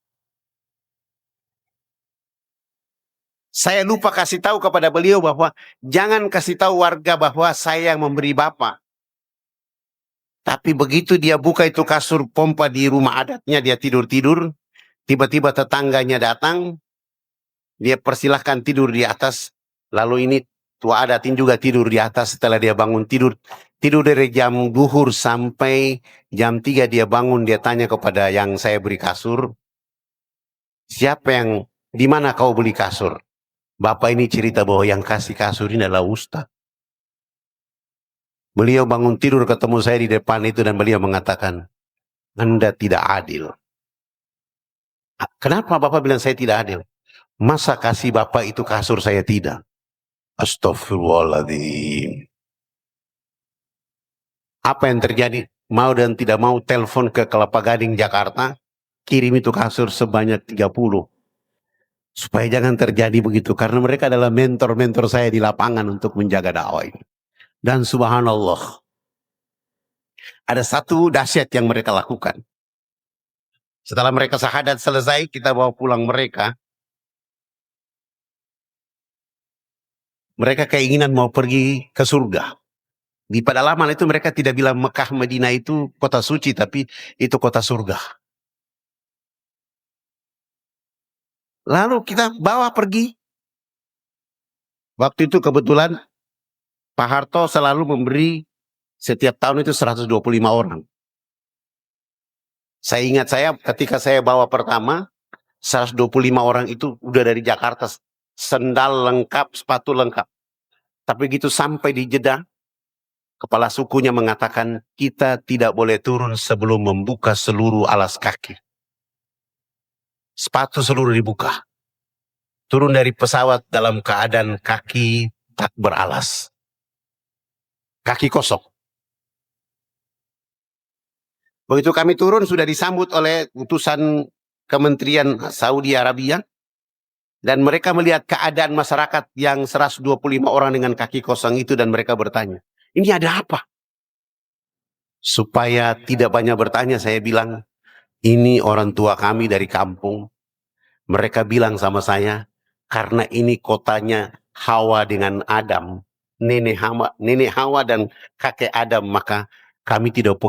Saya lupa kasih tahu kepada beliau bahwa jangan kasih tahu warga bahwa saya yang memberi bapak. Tapi begitu dia buka itu kasur pompa di rumah adatnya, dia tidur-tidur, tiba-tiba tetangganya datang, dia persilahkan tidur di atas, lalu ini tua adatin juga tidur di atas. Setelah dia bangun tidur dari jam duhur sampai jam 3 dia bangun, dia tanya kepada yang saya beri kasur, siapa yang, di mana kau beli kasur? Bapak ini cerita bahwa yang kasih kasur ini adalah Ustaz. Beliau bangun tidur ketemu saya di depan itu dan beliau mengatakan, Anda tidak adil. Kenapa Bapak bilang saya tidak adil? Masa kasih Bapak itu kasur saya tidak? Astagfirullahaladzim. Apa yang terjadi? Mau dan tidak mau telepon ke Kelapa Gading Jakarta, kirim itu kasur sebanyak 30. Supaya jangan terjadi begitu, karena mereka adalah mentor-mentor saya di lapangan untuk menjaga dakwah ini. Dan subhanallah, ada satu dahsyat yang mereka lakukan. Setelah mereka syahadat selesai, kita bawa pulang mereka. Mereka keinginan mau pergi ke surga. Di pedalaman itu mereka tidak bilang Mekah Madinah itu kota suci, tapi itu kota surga. Lalu kita bawa pergi. Waktu itu kebetulan Pak Harto selalu memberi setiap tahun itu 125 orang. Saya ingat ketika saya bawa pertama, 125 orang itu udah dari Jakarta, sendal lengkap, sepatu lengkap. Tapi gitu sampai di Jeddah, kepala sukunya mengatakan kita tidak boleh turun sebelum membuka seluruh alas kaki. Sepatu seluruh dibuka. Turun dari pesawat dalam keadaan kaki tak beralas. Kaki kosong. Begitu kami turun sudah disambut oleh utusan Kementerian Saudi Arabia. Dan mereka melihat keadaan masyarakat yang 125 orang dengan kaki kosong itu dan mereka bertanya, ini ada apa? Supaya tidak banyak bertanya, saya bilang, ini orang tua kami dari kampung. Mereka bilang sama saya, karena ini kotanya Hawa dengan Adam, nenek Hawa dan kakek Adam, maka kami tidak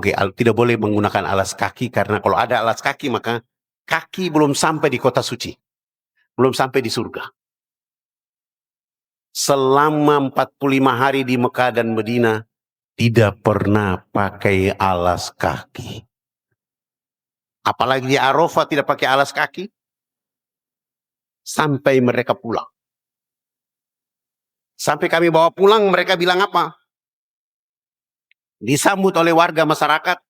boleh menggunakan alas kaki, karena kalau ada alas kaki maka kaki belum sampai di kota suci, belum sampai di surga. Selama 45 hari di Mekah dan Medina tidak pernah pakai alas kaki. Apalagi di Arafah tidak pakai alas kaki. Sampai mereka pulang. Sampai kami bawa pulang, mereka bilang apa? Disambut oleh warga masyarakat.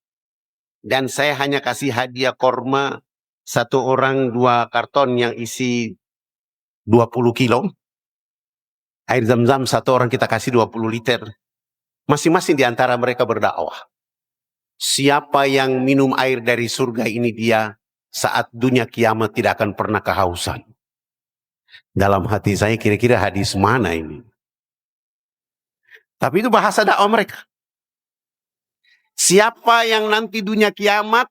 Dan saya hanya kasih hadiah korma 1 orang 2 karton yang isi 20 kilo. Air zam-zam 1 orang kita kasih 20 liter. Masing-masing di antara mereka berdakwah. Siapa yang minum air dari surga ini dia saat dunia kiamat tidak akan pernah kehausan. Dalam hati saya kira-kira hadis mana ini? Tapi itu bahasa dakwah mereka. Siapa yang nanti dunia kiamat,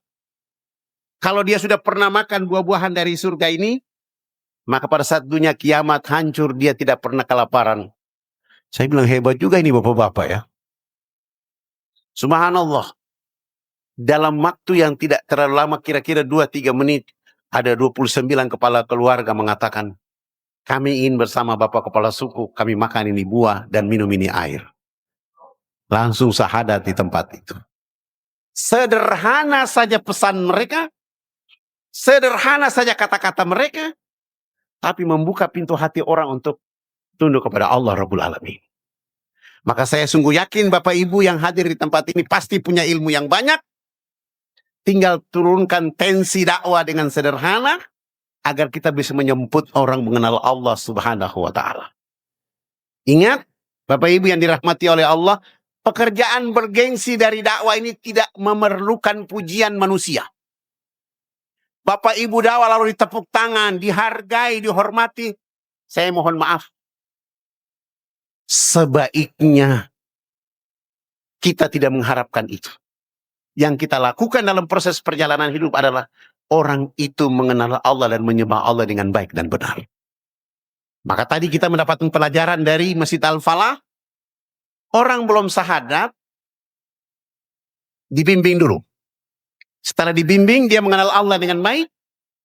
kalau dia sudah pernah makan buah-buahan dari surga ini, maka pada saat dunia kiamat hancur, dia tidak pernah kelaparan. Saya bilang hebat juga ini bapak-bapak ya. Subhanallah. Dalam waktu yang tidak terlalu lama, kira-kira 2-3 menit, ada 29 kepala keluarga mengatakan, kami ingin bersama bapak kepala suku, kami makan ini buah dan minum ini air. Langsung syahadat di tempat itu. Sederhana saja pesan mereka, sederhana saja kata-kata mereka, tapi membuka pintu hati orang untuk tunduk kepada Allah Rabbul Alamin. Maka saya sungguh yakin Bapak Ibu yang hadir di tempat ini pasti punya ilmu yang banyak. Tinggal turunkan tensi dakwah dengan sederhana, agar kita bisa menjemput orang mengenal Allah Subhanahu wa Ta'ala. Ingat, Bapak Ibu yang dirahmati oleh Allah, pekerjaan bergengsi dari dakwah ini tidak memerlukan pujian manusia. Bapak Ibu dakwah lalu ditepuk tangan, dihargai, dihormati. Saya mohon maaf. Sebaiknya kita tidak mengharapkan itu. Yang kita lakukan dalam proses perjalanan hidup adalah orang itu mengenal Allah dan menyembah Allah dengan baik dan benar. Maka tadi kita mendapatkan pelajaran dari Masjid Al-Falah. Orang belum syahadat, dibimbing dulu. Setelah dibimbing, dia mengenal Allah dengan baik,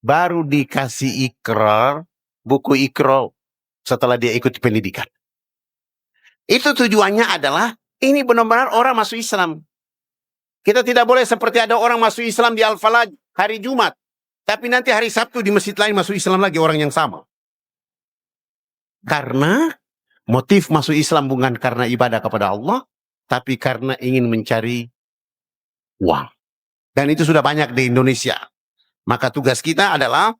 baru dikasih ikrar, buku ikrar, setelah dia ikut pendidikan. Itu tujuannya adalah, ini benar-benar orang masuk Islam. Kita tidak boleh seperti ada orang masuk Islam di Al-Falah hari Jumat, tapi nanti hari Sabtu di masjid lain masuk Islam lagi orang yang sama. Karena motif masuk Islam bukan karena ibadah kepada Allah, tapi karena ingin mencari uang. Dan itu sudah banyak di Indonesia. Maka tugas kita adalah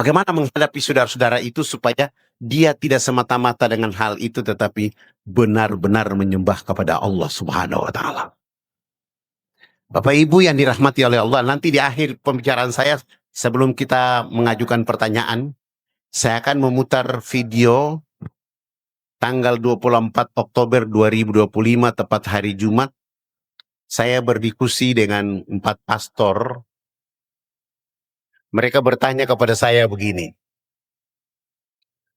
bagaimana menghadapi saudara-saudara itu supaya dia tidak semata-mata dengan hal itu, tetapi benar-benar menyembah kepada Allah Subhanahu wa Ta'ala. Bapak Ibu yang dirahmati oleh Allah, nanti di akhir pembicaraan saya, sebelum kita mengajukan pertanyaan, saya akan memutar video tanggal 24 Oktober 2025, tepat hari Jumat. Saya berdiskusi dengan 4 pastor. Mereka bertanya kepada saya begini,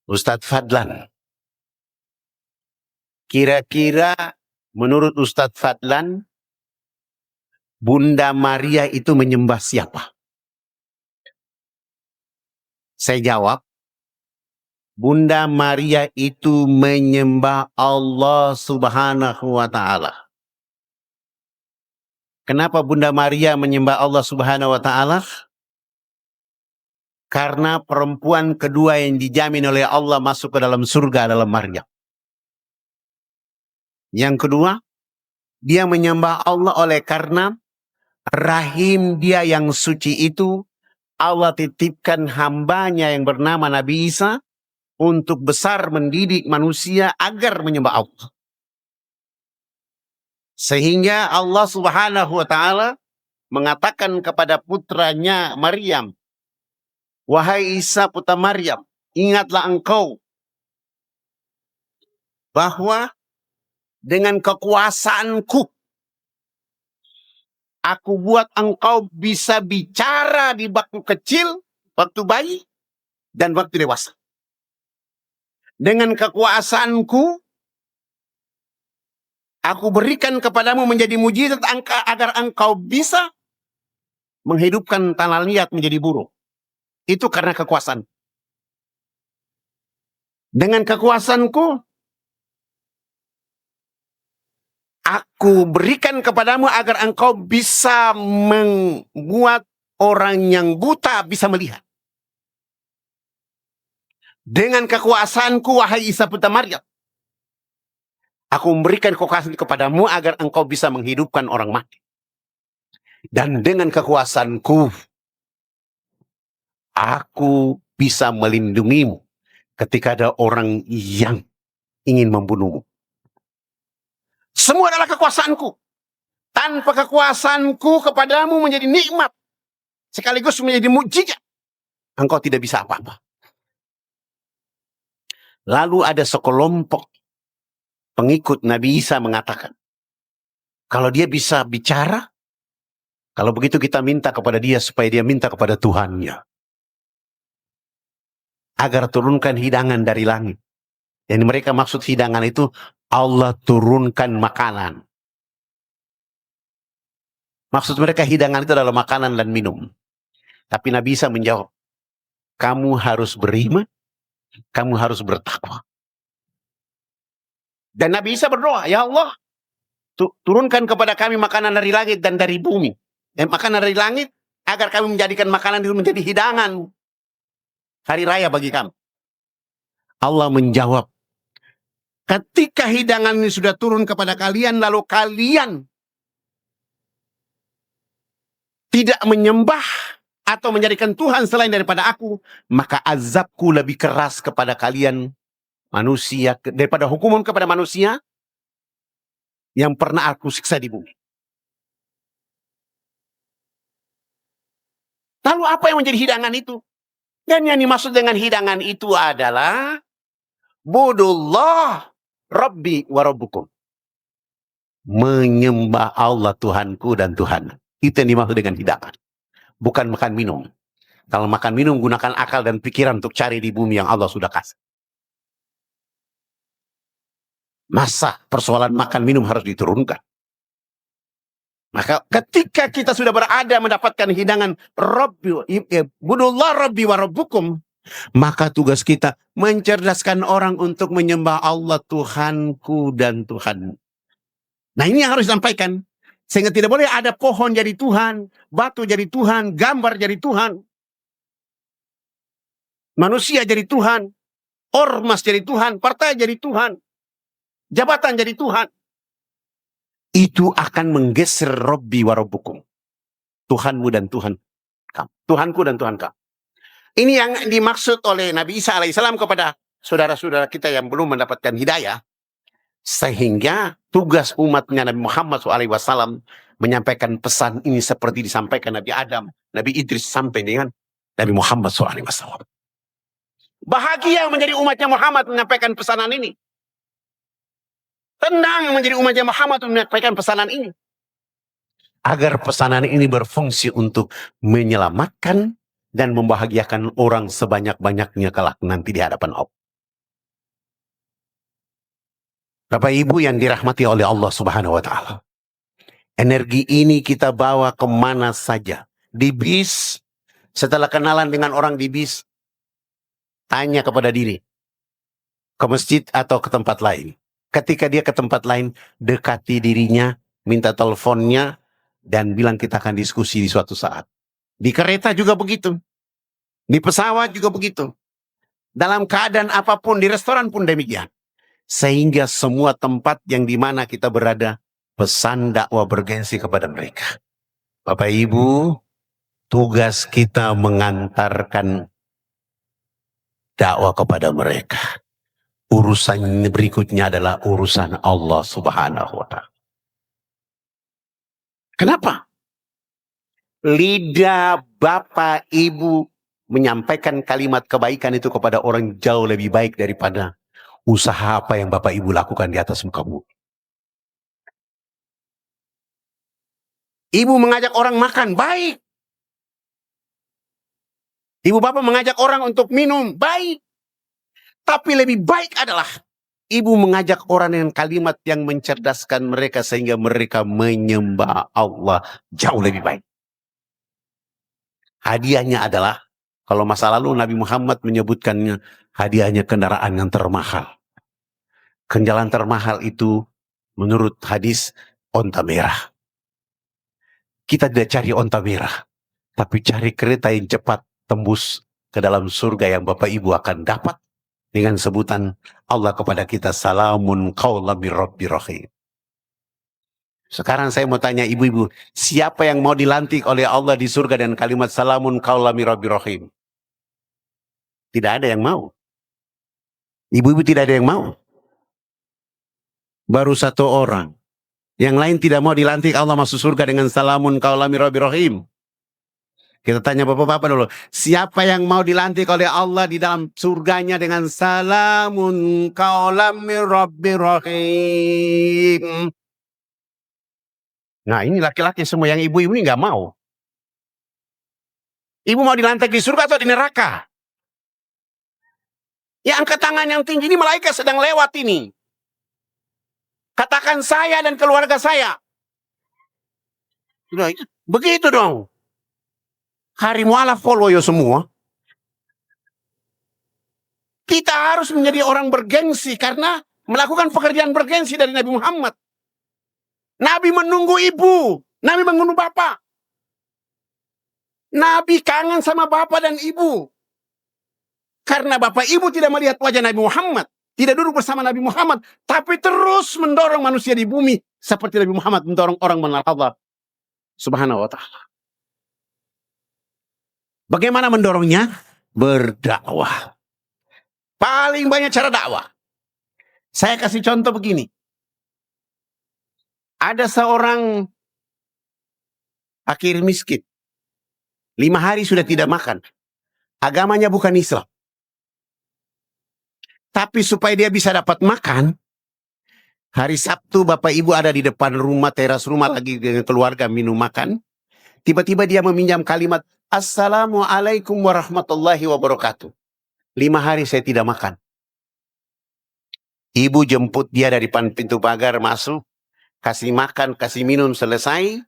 Ustadz Fadlan, kira-kira menurut Ustadz Fadlan, Bunda Maria itu menyembah siapa? Saya jawab, Bunda Maria itu menyembah Allah Subhanahu wa Ta'ala. Kenapa Bunda Maria menyembah Allah Subhanahu wa Ta'ala? Karena perempuan kedua yang dijamin oleh Allah masuk ke dalam surga adalah Maryam. Yang kedua, dia menyembah Allah oleh karena rahim dia yang suci itu Allah titipkan hambanya yang bernama Nabi Isa untuk besar mendidik manusia agar menyembah Allah. Sehingga Allah Subhanahu wa Ta'ala mengatakan kepada putranya Maryam, wahai Isa putra Maryam, ingatlah engkau bahwa dengan kekuasaanku aku buat engkau bisa bicara di waktu kecil, waktu bayi, dan waktu dewasa. Dengan kekuasaanku aku berikan kepadamu menjadi mujizat agar engkau bisa menghidupkan tanah liat menjadi burung. Itu karena kekuasaan. Dengan kekuasaanku aku berikan kepadamu agar engkau bisa membuat orang yang buta bisa melihat. Dengan kekuasaanku, wahai Isa putra Maryam, aku memberikan kekuasaan kepadamu agar engkau bisa menghidupkan orang mati. Dan dengan kekuasaanku, aku bisa melindungimu ketika ada orang yang ingin membunuhmu. Semua adalah kekuasaanku. Tanpa kekuasaanku kepadamu menjadi nikmat, sekaligus menjadi mukjizat, engkau tidak bisa apa-apa. Lalu ada sekelompok pengikut Nabi Isa mengatakan, kalau dia bisa bicara, kalau begitu kita minta kepada dia supaya dia minta kepada Tuhannya, agar turunkan hidangan dari langit. Yang mereka maksud hidangan itu, Allah turunkan makanan. Maksud mereka hidangan itu adalah makanan dan minum. Tapi Nabi Isa menjawab, kamu harus beriman, kamu harus bertakwa. Dan Nabi Isa berdoa, ya Allah, turunkan kepada kami makanan dari langit dan dari bumi. Dan makanan dari langit, agar kami menjadikan makanan itu menjadi hidangan hari raya bagi kami. Allah menjawab, ketika hidangan ini sudah turun kepada kalian, lalu kalian tidak menyembah atau menjadikan Tuhan selain daripada aku, maka azabku lebih keras kepada kalian manusia daripada hukuman kepada manusia yang pernah aku siksa di bumi. Lalu apa yang menjadi hidangan itu? Dan yang dimaksud dengan hidangan itu adalah budullah Rabbi wa Rabbukum. Menyembah Allah Tuhanku dan Tuhan. Itu yang dimaksud dengan hidangan. Bukan makan minum. Kalau makan minum gunakan akal dan pikiran untuk cari di bumi yang Allah sudah kasih. Masa persoalan makan minum harus diturunkan? Maka ketika kita sudah berada mendapatkan hidangan budullah Rabbi wa Rabbukum, maka tugas kita mencerdaskan orang untuk menyembah Allah Tuhanku dan Tuhan. Nah, ini yang harus disampaikan. Sehingga tidak boleh ada pohon jadi Tuhan, batu jadi Tuhan, gambar jadi Tuhan, manusia jadi Tuhan, ormas jadi Tuhan, partai jadi Tuhan, jabatan jadi Tuhan. Itu akan menggeser Rabbi wa Rabbukum. Tuhanmu dan Tuhan kamu. Tuhanku dan Tuhan kamu. Ini yang dimaksud oleh Nabi Isa alaihissalam kepada saudara-saudara kita yang belum mendapatkan hidayah. Sehingga tugas umatnya Nabi Muhammad SAW menyampaikan pesan ini seperti disampaikan Nabi Adam, Nabi Idris sampai dengan Nabi Muhammad SAW. Bahagia menjadi umatnya Muhammad menyampaikan pesanan ini. Tenang menjadi umatnya Muhammad menyampaikan pesanan ini. Agar pesanan ini berfungsi untuk menyelamatkan dan membahagiakan orang sebanyak-banyaknya kelak nanti di hadapan Allah. Bapak Ibu yang dirahmati oleh Allah Subhanahu wa Ta'ala. Energi ini kita bawa kemana saja. Di bis, setelah kenalan dengan orang di bis, tanya kepada diri, ke masjid atau ke tempat lain. Ketika dia ke tempat lain, dekati dirinya, minta teleponnya, dan bilang kita akan diskusi di suatu saat. Di kereta juga begitu. Di pesawat juga begitu. Dalam keadaan apapun, di restoran pun demikian. Sehingga semua tempat yang dimana kita berada, pesan dakwah bergensi kepada mereka. Bapak Ibu, tugas kita mengantarkan dakwah kepada mereka. Urusan berikutnya adalah urusan Allah Subhanahu wa Ta'ala. Kenapa? Lidah Bapak Ibu menyampaikan kalimat kebaikan itu kepada orang jauh lebih baik daripada usaha apa yang Bapak Ibu lakukan di atas muka bumi. Ibu mengajak orang makan, baik. Ibu Bapak mengajak orang untuk minum, baik. Tapi lebih baik adalah ibu mengajak orang dengan kalimat yang mencerdaskan mereka sehingga mereka menyembah Allah jauh lebih baik. Hadiahnya adalah, kalau masa lalu Nabi Muhammad menyebutkannya, hadiahnya kendaraan yang termahal. Kendaraan termahal itu menurut hadis onta merah. Kita tidak cari onta merah, tapi cari kereta yang cepat tembus ke dalam surga yang Bapak Ibu akan dapat dengan sebutan Allah kepada kita, salamun qaulan mir rabbir rahim. Sekarang saya mau tanya ibu-ibu, siapa yang mau dilantik oleh Allah di surga dengan kalimat salamun qaulan mir rabbir rahim? Tidak ada yang mau. Ibu-ibu tidak ada yang mau. Baru satu orang. Yang lain tidak mau dilantik Allah masuk surga dengan salamun qaulan mir rabbir rahim. Kita tanya bapak-bapak dulu, siapa yang mau dilantik oleh Allah di dalam surganya dengan salamun qaulan mir rabbir rahim? Nah, ini laki-laki semua, yang ibu-ibu ini nggak mau. Ibu mau dilantik di surga atau di neraka? Ya, angkat tangan yang tinggi, ini malaikat sedang lewat ini. Katakan saya dan keluarga saya. Sudah, begitu dong. Hari mualaf follow semua. Kita harus menjadi orang bergengsi karena melakukan pekerjaan bergengsi dari Nabi Muhammad. Nabi menunggu ibu, Nabi menunggu bapak. Nabi kangen sama bapak dan ibu. Karena bapak ibu tidak melihat wajah Nabi Muhammad, tidak duduk bersama Nabi Muhammad, tapi terus mendorong manusia di bumi seperti Nabi Muhammad mendorong orang mengenal Allah Subhanahu wa Ta'ala. Bagaimana mendorongnya? Berdakwah. Paling banyak cara dakwah. Saya kasih contoh begini. Ada seorang fakir miskin. 5 hari sudah tidak makan. Agamanya bukan Islam. Tapi supaya dia bisa dapat makan, hari Sabtu Bapak Ibu ada di depan rumah, teras rumah lagi dengan keluarga minum makan. Tiba-tiba dia meminjam kalimat, Assalamualaikum warahmatullahi wabarakatuh. 5 hari saya tidak makan. Ibu jemput dia dari pintu pagar masuk, kasih makan, kasih minum, selesai.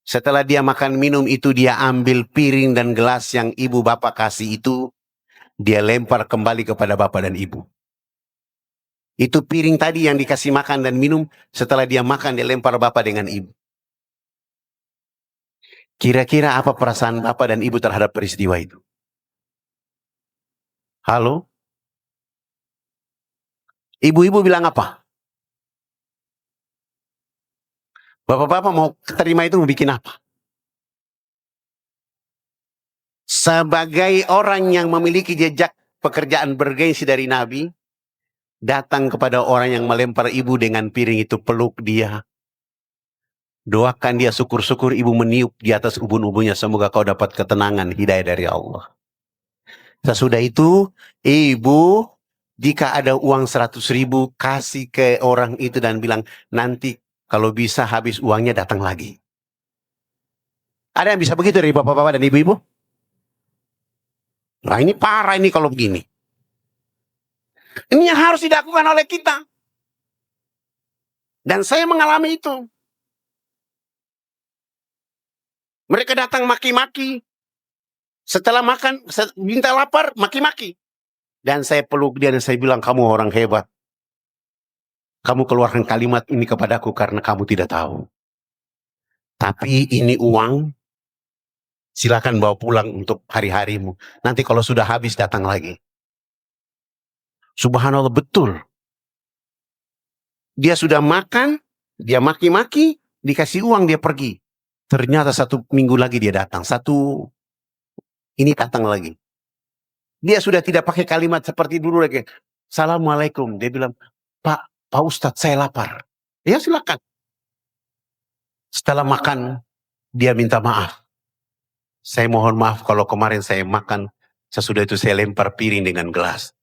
Setelah dia makan minum itu, dia ambil piring dan gelas yang ibu bapak kasih itu, dia lempar kembali kepada bapak dan ibu. Itu piring tadi yang dikasih makan dan minum, setelah dia makan dia lempar bapak dengan ibu. Kira-kira apa perasaan bapak dan ibu terhadap peristiwa itu? Halo? Ibu-ibu bilang apa? Bapak-bapak mau terima itu mau bikin apa? Sebagai orang yang memiliki jejak pekerjaan bergengsi dari Nabi, datang kepada orang yang melempar ibu dengan piring itu, peluk dia. Doakan dia, syukur-syukur ibu meniup di atas ubun-ubunnya, semoga kau dapat ketenangan, hidayah dari Allah. Sesudah itu, ibu, jika ada uang 100.000, kasih ke orang itu dan bilang, nanti kalau bisa habis uangnya datang lagi. Ada yang bisa begitu dari bapak-bapak dan ibu-ibu? Nah ini parah ini kalau begini. Ini yang harus dilakukan oleh kita. Dan saya mengalami itu. Mereka datang maki-maki. Setelah makan, minta lapar, maki-maki. Dan saya peluk dia dan saya bilang, kamu orang hebat. Kamu keluarkan kalimat ini kepadaku karena kamu tidak tahu. Tapi ini uang, silakan bawa pulang untuk hari-harimu. Nanti kalau sudah habis datang lagi. Subhanallah, betul. Dia sudah makan, dia maki-maki, dikasih uang, dia pergi. Ternyata 1 minggu lagi dia datang. Ini datang lagi. Dia sudah tidak pakai kalimat seperti dulu lagi. Assalamualaikum. Dia bilang, Pak Ustadz, saya lapar. Ya silakan. Setelah makan, dia minta maaf. Saya mohon maaf kalau kemarin saya makan, sesudah itu saya lempar piring dengan gelas.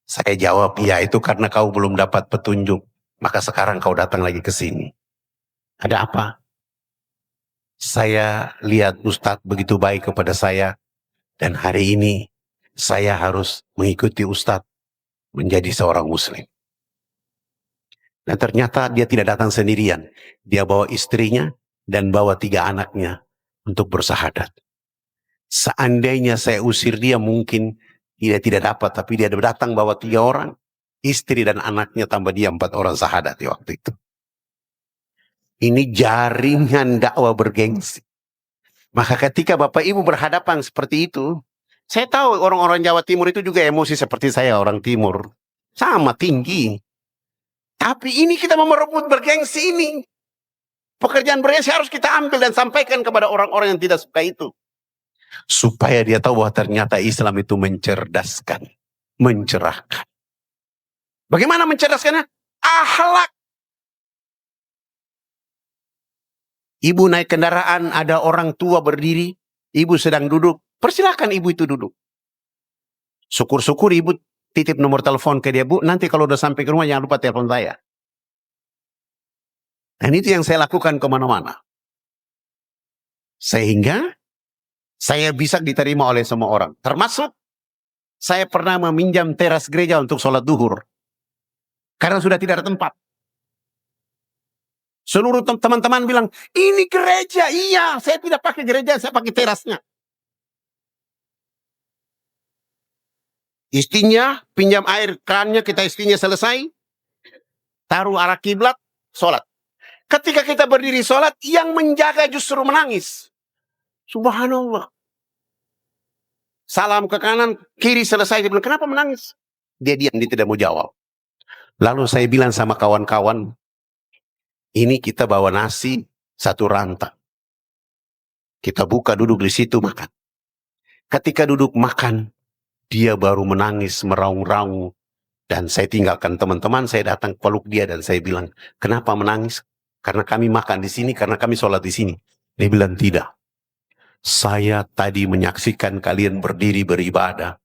Saya jawab, ya itu karena kau belum dapat petunjuk. Maka sekarang kau datang lagi ke sini. Ada apa? Saya lihat Ustadz begitu baik kepada saya. Dan hari ini saya harus mengikuti Ustadz menjadi seorang muslim. Dan ternyata dia tidak datang sendirian. Dia bawa istrinya dan bawa 3 anaknya untuk bersahadat. Seandainya saya usir dia mungkin dia tidak dapat. Tapi dia datang bawa 3 orang. Istri dan anaknya tambah dia 4 orang sahadat di waktu itu. Ini jaringan dakwah bergengsi. Maka ketika Bapak Ibu berhadapan seperti itu, saya tahu orang-orang Jawa Timur itu juga emosi seperti saya orang Timur. Sama tinggi. Tapi ini kita mau merebut bergengsi ini. Pekerjaan bergengsi harus kita ambil dan sampaikan kepada orang-orang yang tidak suka itu. Supaya dia tahu bahwa ternyata Islam itu mencerdaskan, mencerahkan. Bagaimana mencerdaskannya? Akhlak. Ibu naik kendaraan, ada orang tua berdiri, ibu sedang duduk, persilakan ibu itu duduk. Syukur-syukur ibu titip nomor telepon ke dia, Bu, nanti kalau udah sampai ke rumah jangan lupa telepon saya. Dan itu yang saya lakukan kemana-mana. Sehingga saya bisa diterima oleh semua orang. Termasuk saya pernah meminjam teras gereja untuk sholat duhur. Karena sudah tidak ada tempat. Seluruh teman-teman bilang, ini gereja. Iya, saya tidak pakai gereja, saya pakai terasnya. Istrinya pinjam air kerannya, kita istrinya selesai. Taruh arah kiblat, sholat. Ketika kita berdiri sholat, yang menjaga justru menangis. Subhanallah. Salam ke kanan, kiri selesai. Dia bilang, kenapa menangis? Dia diam, dia tidak mau jawab. Lalu saya bilang sama kawan-kawan, ini kita bawa nasi 1 rantang. Kita buka duduk di situ makan. Ketika duduk makan, dia baru menangis, meraung-raung. Dan saya tinggalkan teman-teman, saya datang peluk dia dan saya bilang, kenapa menangis? Karena kami makan di sini, karena kami sholat di sini. Dia bilang, tidak. Saya tadi menyaksikan kalian berdiri beribadah.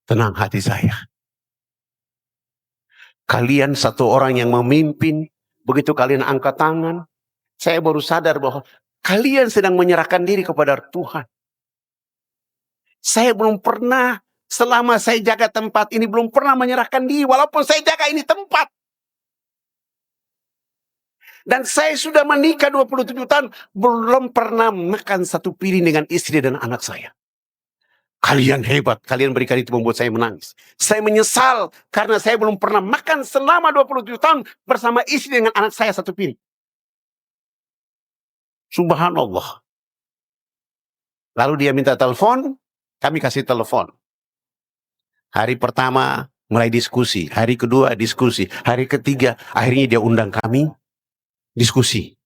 Tenang hati saya. Kalian satu orang yang memimpin, begitu kalian angkat tangan, saya baru sadar bahwa kalian sedang menyerahkan diri kepada Tuhan. Saya belum pernah, selama saya jaga tempat ini, belum pernah menyerahkan diri, walaupun saya jaga ini tempat. Dan saya sudah menikah 27 tahun, belum pernah makan satu piring dengan istri dan anak saya. Kalian hebat, kalian berikan itu membuat saya menangis. Saya menyesal karena saya belum pernah makan selama 27 tahun bersama istri dengan anak saya satu piring. Subhanallah. Lalu dia minta telepon, kami kasih telepon. Hari pertama mulai diskusi, hari kedua diskusi, hari ketiga akhirnya dia undang kami diskusi.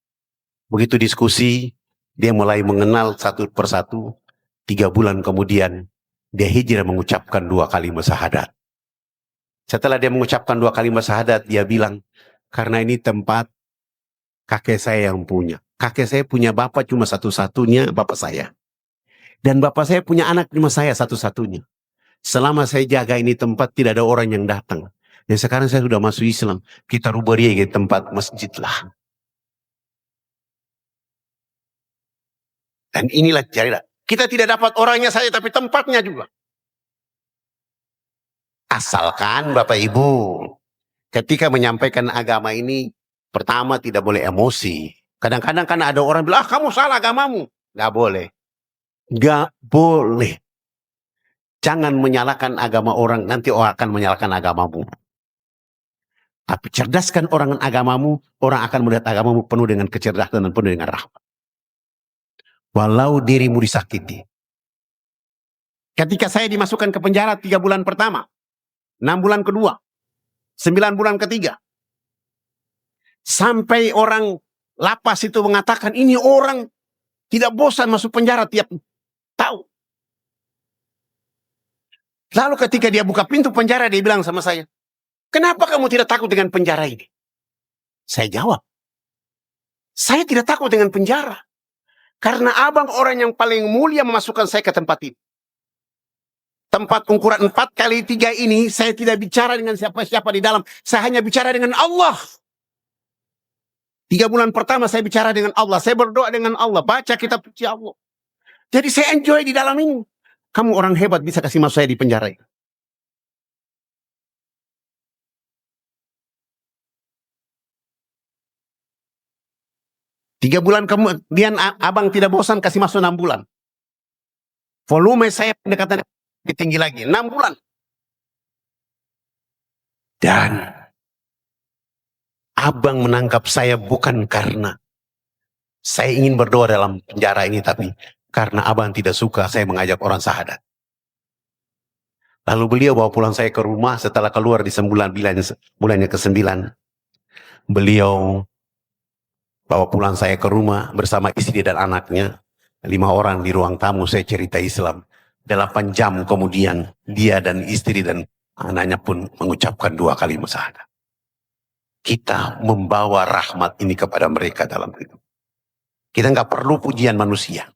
Begitu diskusi, dia mulai mengenal satu persatu. 3 bulan kemudian, dia hijrah mengucapkan 2 kalimat syahadat. Setelah dia mengucapkan 2 kalimat syahadat, dia bilang, karena ini tempat kakek saya yang punya. Kakek saya punya bapak cuma satu-satunya, bapak saya. Dan bapak saya punya anak cuma saya satu-satunya. Selama saya jaga ini tempat, tidak ada orang yang datang. Dan sekarang saya sudah masuk Islam, kita rubah dia ke tempat masjid lah. Dan inilah carilah. Kita tidak dapat orangnya saja, tapi tempatnya juga. Asalkan Bapak Ibu, ketika menyampaikan agama ini, pertama tidak boleh emosi. Kadang-kadang kan ada orang bilang, kamu salah agamamu. Gak boleh. Gak boleh. Jangan menyalahkan agama orang, nanti orang akan menyalahkan agamamu. Tapi cerdaskan orang agamamu, orang akan melihat agamamu penuh dengan kecerdasan dan penuh dengan rahmat. Walau dirimu disakiti. Ketika saya dimasukkan ke penjara 3 bulan pertama, 6 bulan kedua, 9 bulan ketiga, sampai orang lapas itu mengatakan, ini orang tidak bosan masuk penjara tiap tahun. Lalu ketika dia buka pintu penjara, dia bilang sama saya, kenapa kamu tidak takut dengan penjara ini? Saya jawab, saya tidak takut dengan penjara. Karena abang orang yang paling mulia memasukkan saya ke tempat ini. Tempat ukuran 4x3 ini, saya tidak bicara dengan siapa-siapa di dalam. Saya hanya bicara dengan Allah. 3 bulan pertama saya bicara dengan Allah. Saya berdoa dengan Allah. Baca kitab suci Allah. Jadi saya enjoy di dalam ini. Kamu orang hebat bisa kasih masuk saya di penjara ini. Tiga bulan kemudian abang tidak bosan kasih masuk 6 bulan. Volume saya pendekatan lebih tinggi lagi. 6 bulan. Dan abang menangkap saya bukan karena saya ingin berdoa dalam penjara ini, tapi karena abang tidak suka saya mengajak orang syahadat. Lalu beliau bawa pulang saya ke rumah setelah keluar di bulannya ke-9. Beliau bawa pulang saya ke rumah bersama istri dan anaknya. 5 orang di ruang tamu, saya cerita Islam. 8 jam kemudian dia dan istri dan anaknya pun mengucapkan 2 kalimat syahadat. Kita membawa rahmat ini kepada mereka dalam hidup. Kita nggak perlu pujian manusia.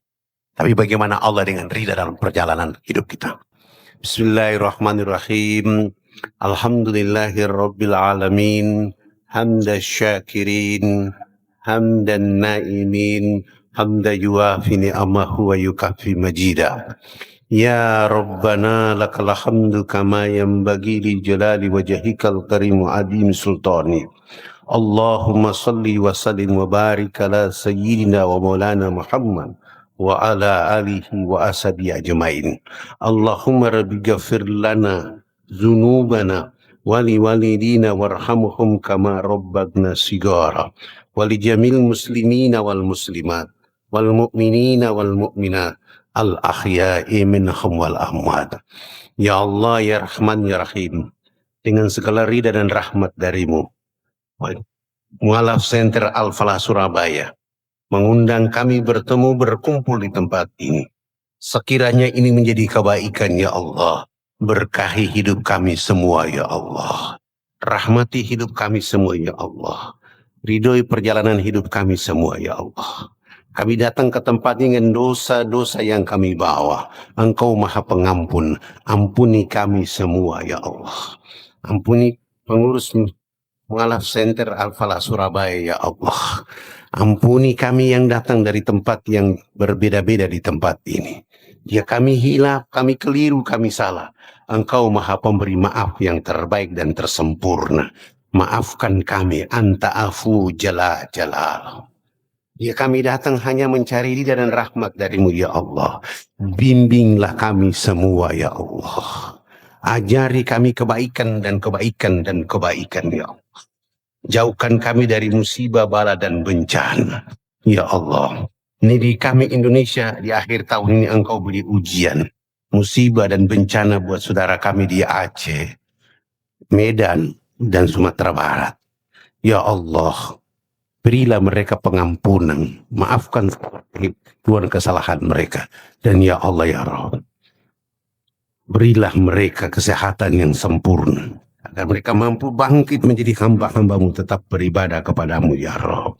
Tapi bagaimana Allah dengan ridha dalam perjalanan hidup kita. Bismillahirrahmanirrahim. Alhamdulillahirabbil alamin. Hamda syakirin. Hamdan naimin. Hamda yuafi ni'amahu wa yukafi majida. Ya Rabbana lakal hamdu kama yanbaghi li jalali wajhikal karim adim sultani. Allahumma salli wa sallim wa barik ala sayyidina wa maulana Muhammad wa ala alihi wa ashabi ajmain. Allahumma rabbi ghafir lana dzunubana wa li walidina warhamhum kama rabbana sigara wa li jamil muslimina wal muslimat wal mu'minina wal mu'minat al ahya'i minhum wal amwat. Ya Allah ya Rahman ya Rahim, dengan segala ridha dan rahmat darimu, Mualaf Center Al-Falah Surabaya mengundang kami bertemu berkumpul di tempat ini. Sekiranya ini menjadi kebaikan ya Allah, berkahi hidup kami semua ya Allah. Rahmati hidup kami semua ya Allah. Ridhoi perjalanan hidup kami semua ya Allah. Kami datang ke tempat ini dengan dosa-dosa yang kami bawa. Engkau Maha Pengampun. Ampuni kami semua ya Allah. Ampuni pengurus Mualaf Center Al-Falah Surabaya ya Allah. Ampuni kami yang datang dari tempat yang berbeda-beda di tempat ini. Ya kami hilaf, kami keliru, kami salah. Engkau Maha Pemberi maaf yang terbaik dan tersempurna. Maafkan kami, anta afu jala jalal. Ya kami datang hanya mencari ridha dan rahmat darimu ya Allah. Bimbinglah kami semua ya Allah. Ajari kami kebaikan dan kebaikan dan kebaikan ya Allah. Jauhkan kami dari musibah, bala dan bencana. Ya Allah. Negeri kami Indonesia di akhir tahun ini engkau beri ujian. Musibah dan bencana buat saudara kami di Aceh, Medan, dan Sumatera Barat. Ya Allah. Berilah mereka pengampunan. Maafkan Tuhan kesalahan mereka. Dan ya Allah ya Rabb. Berilah mereka kesehatan yang sempurna. Agar mereka mampu bangkit menjadi hamba-hambamu tetap beribadah kepadamu ya Rabb.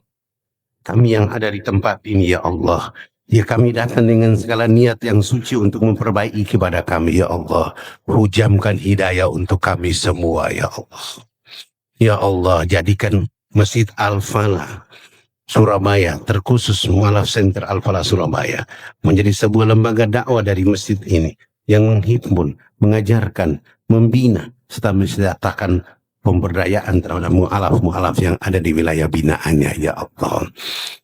Kami yang ada di tempat ini ya Allah. Ya kami datang dengan segala niat yang suci untuk memperbaiki kepada kami ya Allah. Hujamkan hidayah untuk kami semua ya Allah. Ya Allah jadikan Masjid Al-Falah Surabaya, terkhusus Mualaf Center Al-Falah Surabaya, menjadi sebuah lembaga dakwah dari masjid ini yang menghimpun, mengajarkan, membina, serta mensejahterakan pemberdayaan terhadap mu'alaf-mu'alaf yang ada di wilayah binaannya ya Allah.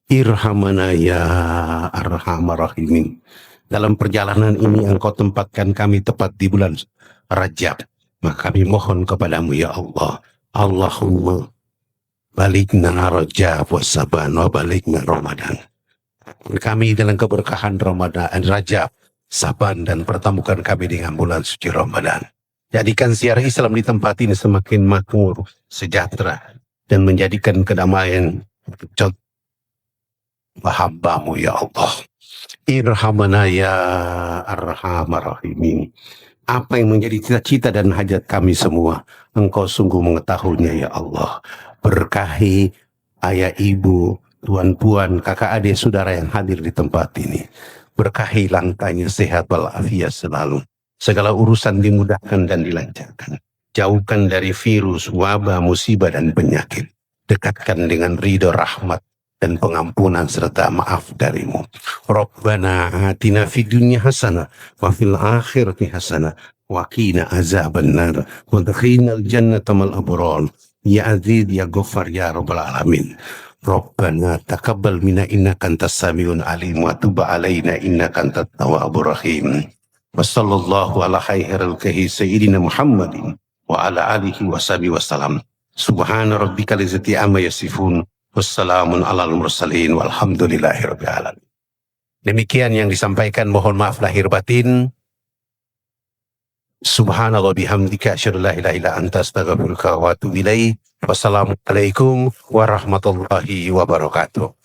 Irhamana ya arhamar rahimin. Dalam perjalanan ini engkau tempatkan kami tepat di bulan Rajab. Maka kami mohon kepadamu ya Allah. Allahumma balikna Rajab wa Saban wa balikna Ramadan. Kami dalam keberkahan Ramadan, Rajab, Saban, dan pertemukan kami dengan bulan suci Ramadan. Jadikan siar Islam di tempat ini semakin makmur, sejahtera, dan menjadikan kedamaian hambamu ya Allah. Irhamana ya arhamar rahimin. Apa yang menjadi cita-cita dan hajat kami semua, engkau sungguh mengetahuinya ya Allah. Berkahi ayah ibu, tuan puan, kakak adik, saudara yang hadir di tempat ini. Berkahi langkahnya sehat walafiat selalu. Segala urusan dimudahkan dan dilancarkan. Jauhkan dari virus, wabah, musibah dan penyakit. Dekatkan dengan ridho, rahmat dan pengampunan serta maaf darimu. Rabbana atina fid dunya hasanah wa fil akhirati hasanah wa qina azaban nar wa adkhilnal jannata mal abrar. Ya Aziz, Ya Ghaffar, Ya Rabbal Alamin. Rabbana taqabbal minna innaka antas samiul alim wa tub alaina innaka antat tawwabur rahim. Wa sallallahu ala khairil kahi sayyidina Muhammadin wa ala alihi wa sahbihi wasallam. Subhana rabbika lizzati amma yasifun. Wassalamun alal mursalin walhamdulillahi rabbil alamin. Demikian yang disampaikan, mohon maaf lahir batin. Subhanallah bihamdika asyhadu la ilaha illa anta astaghfiruka wa atubu ilaik. Wassalamualaikum warahmatullahi wabarakatuh.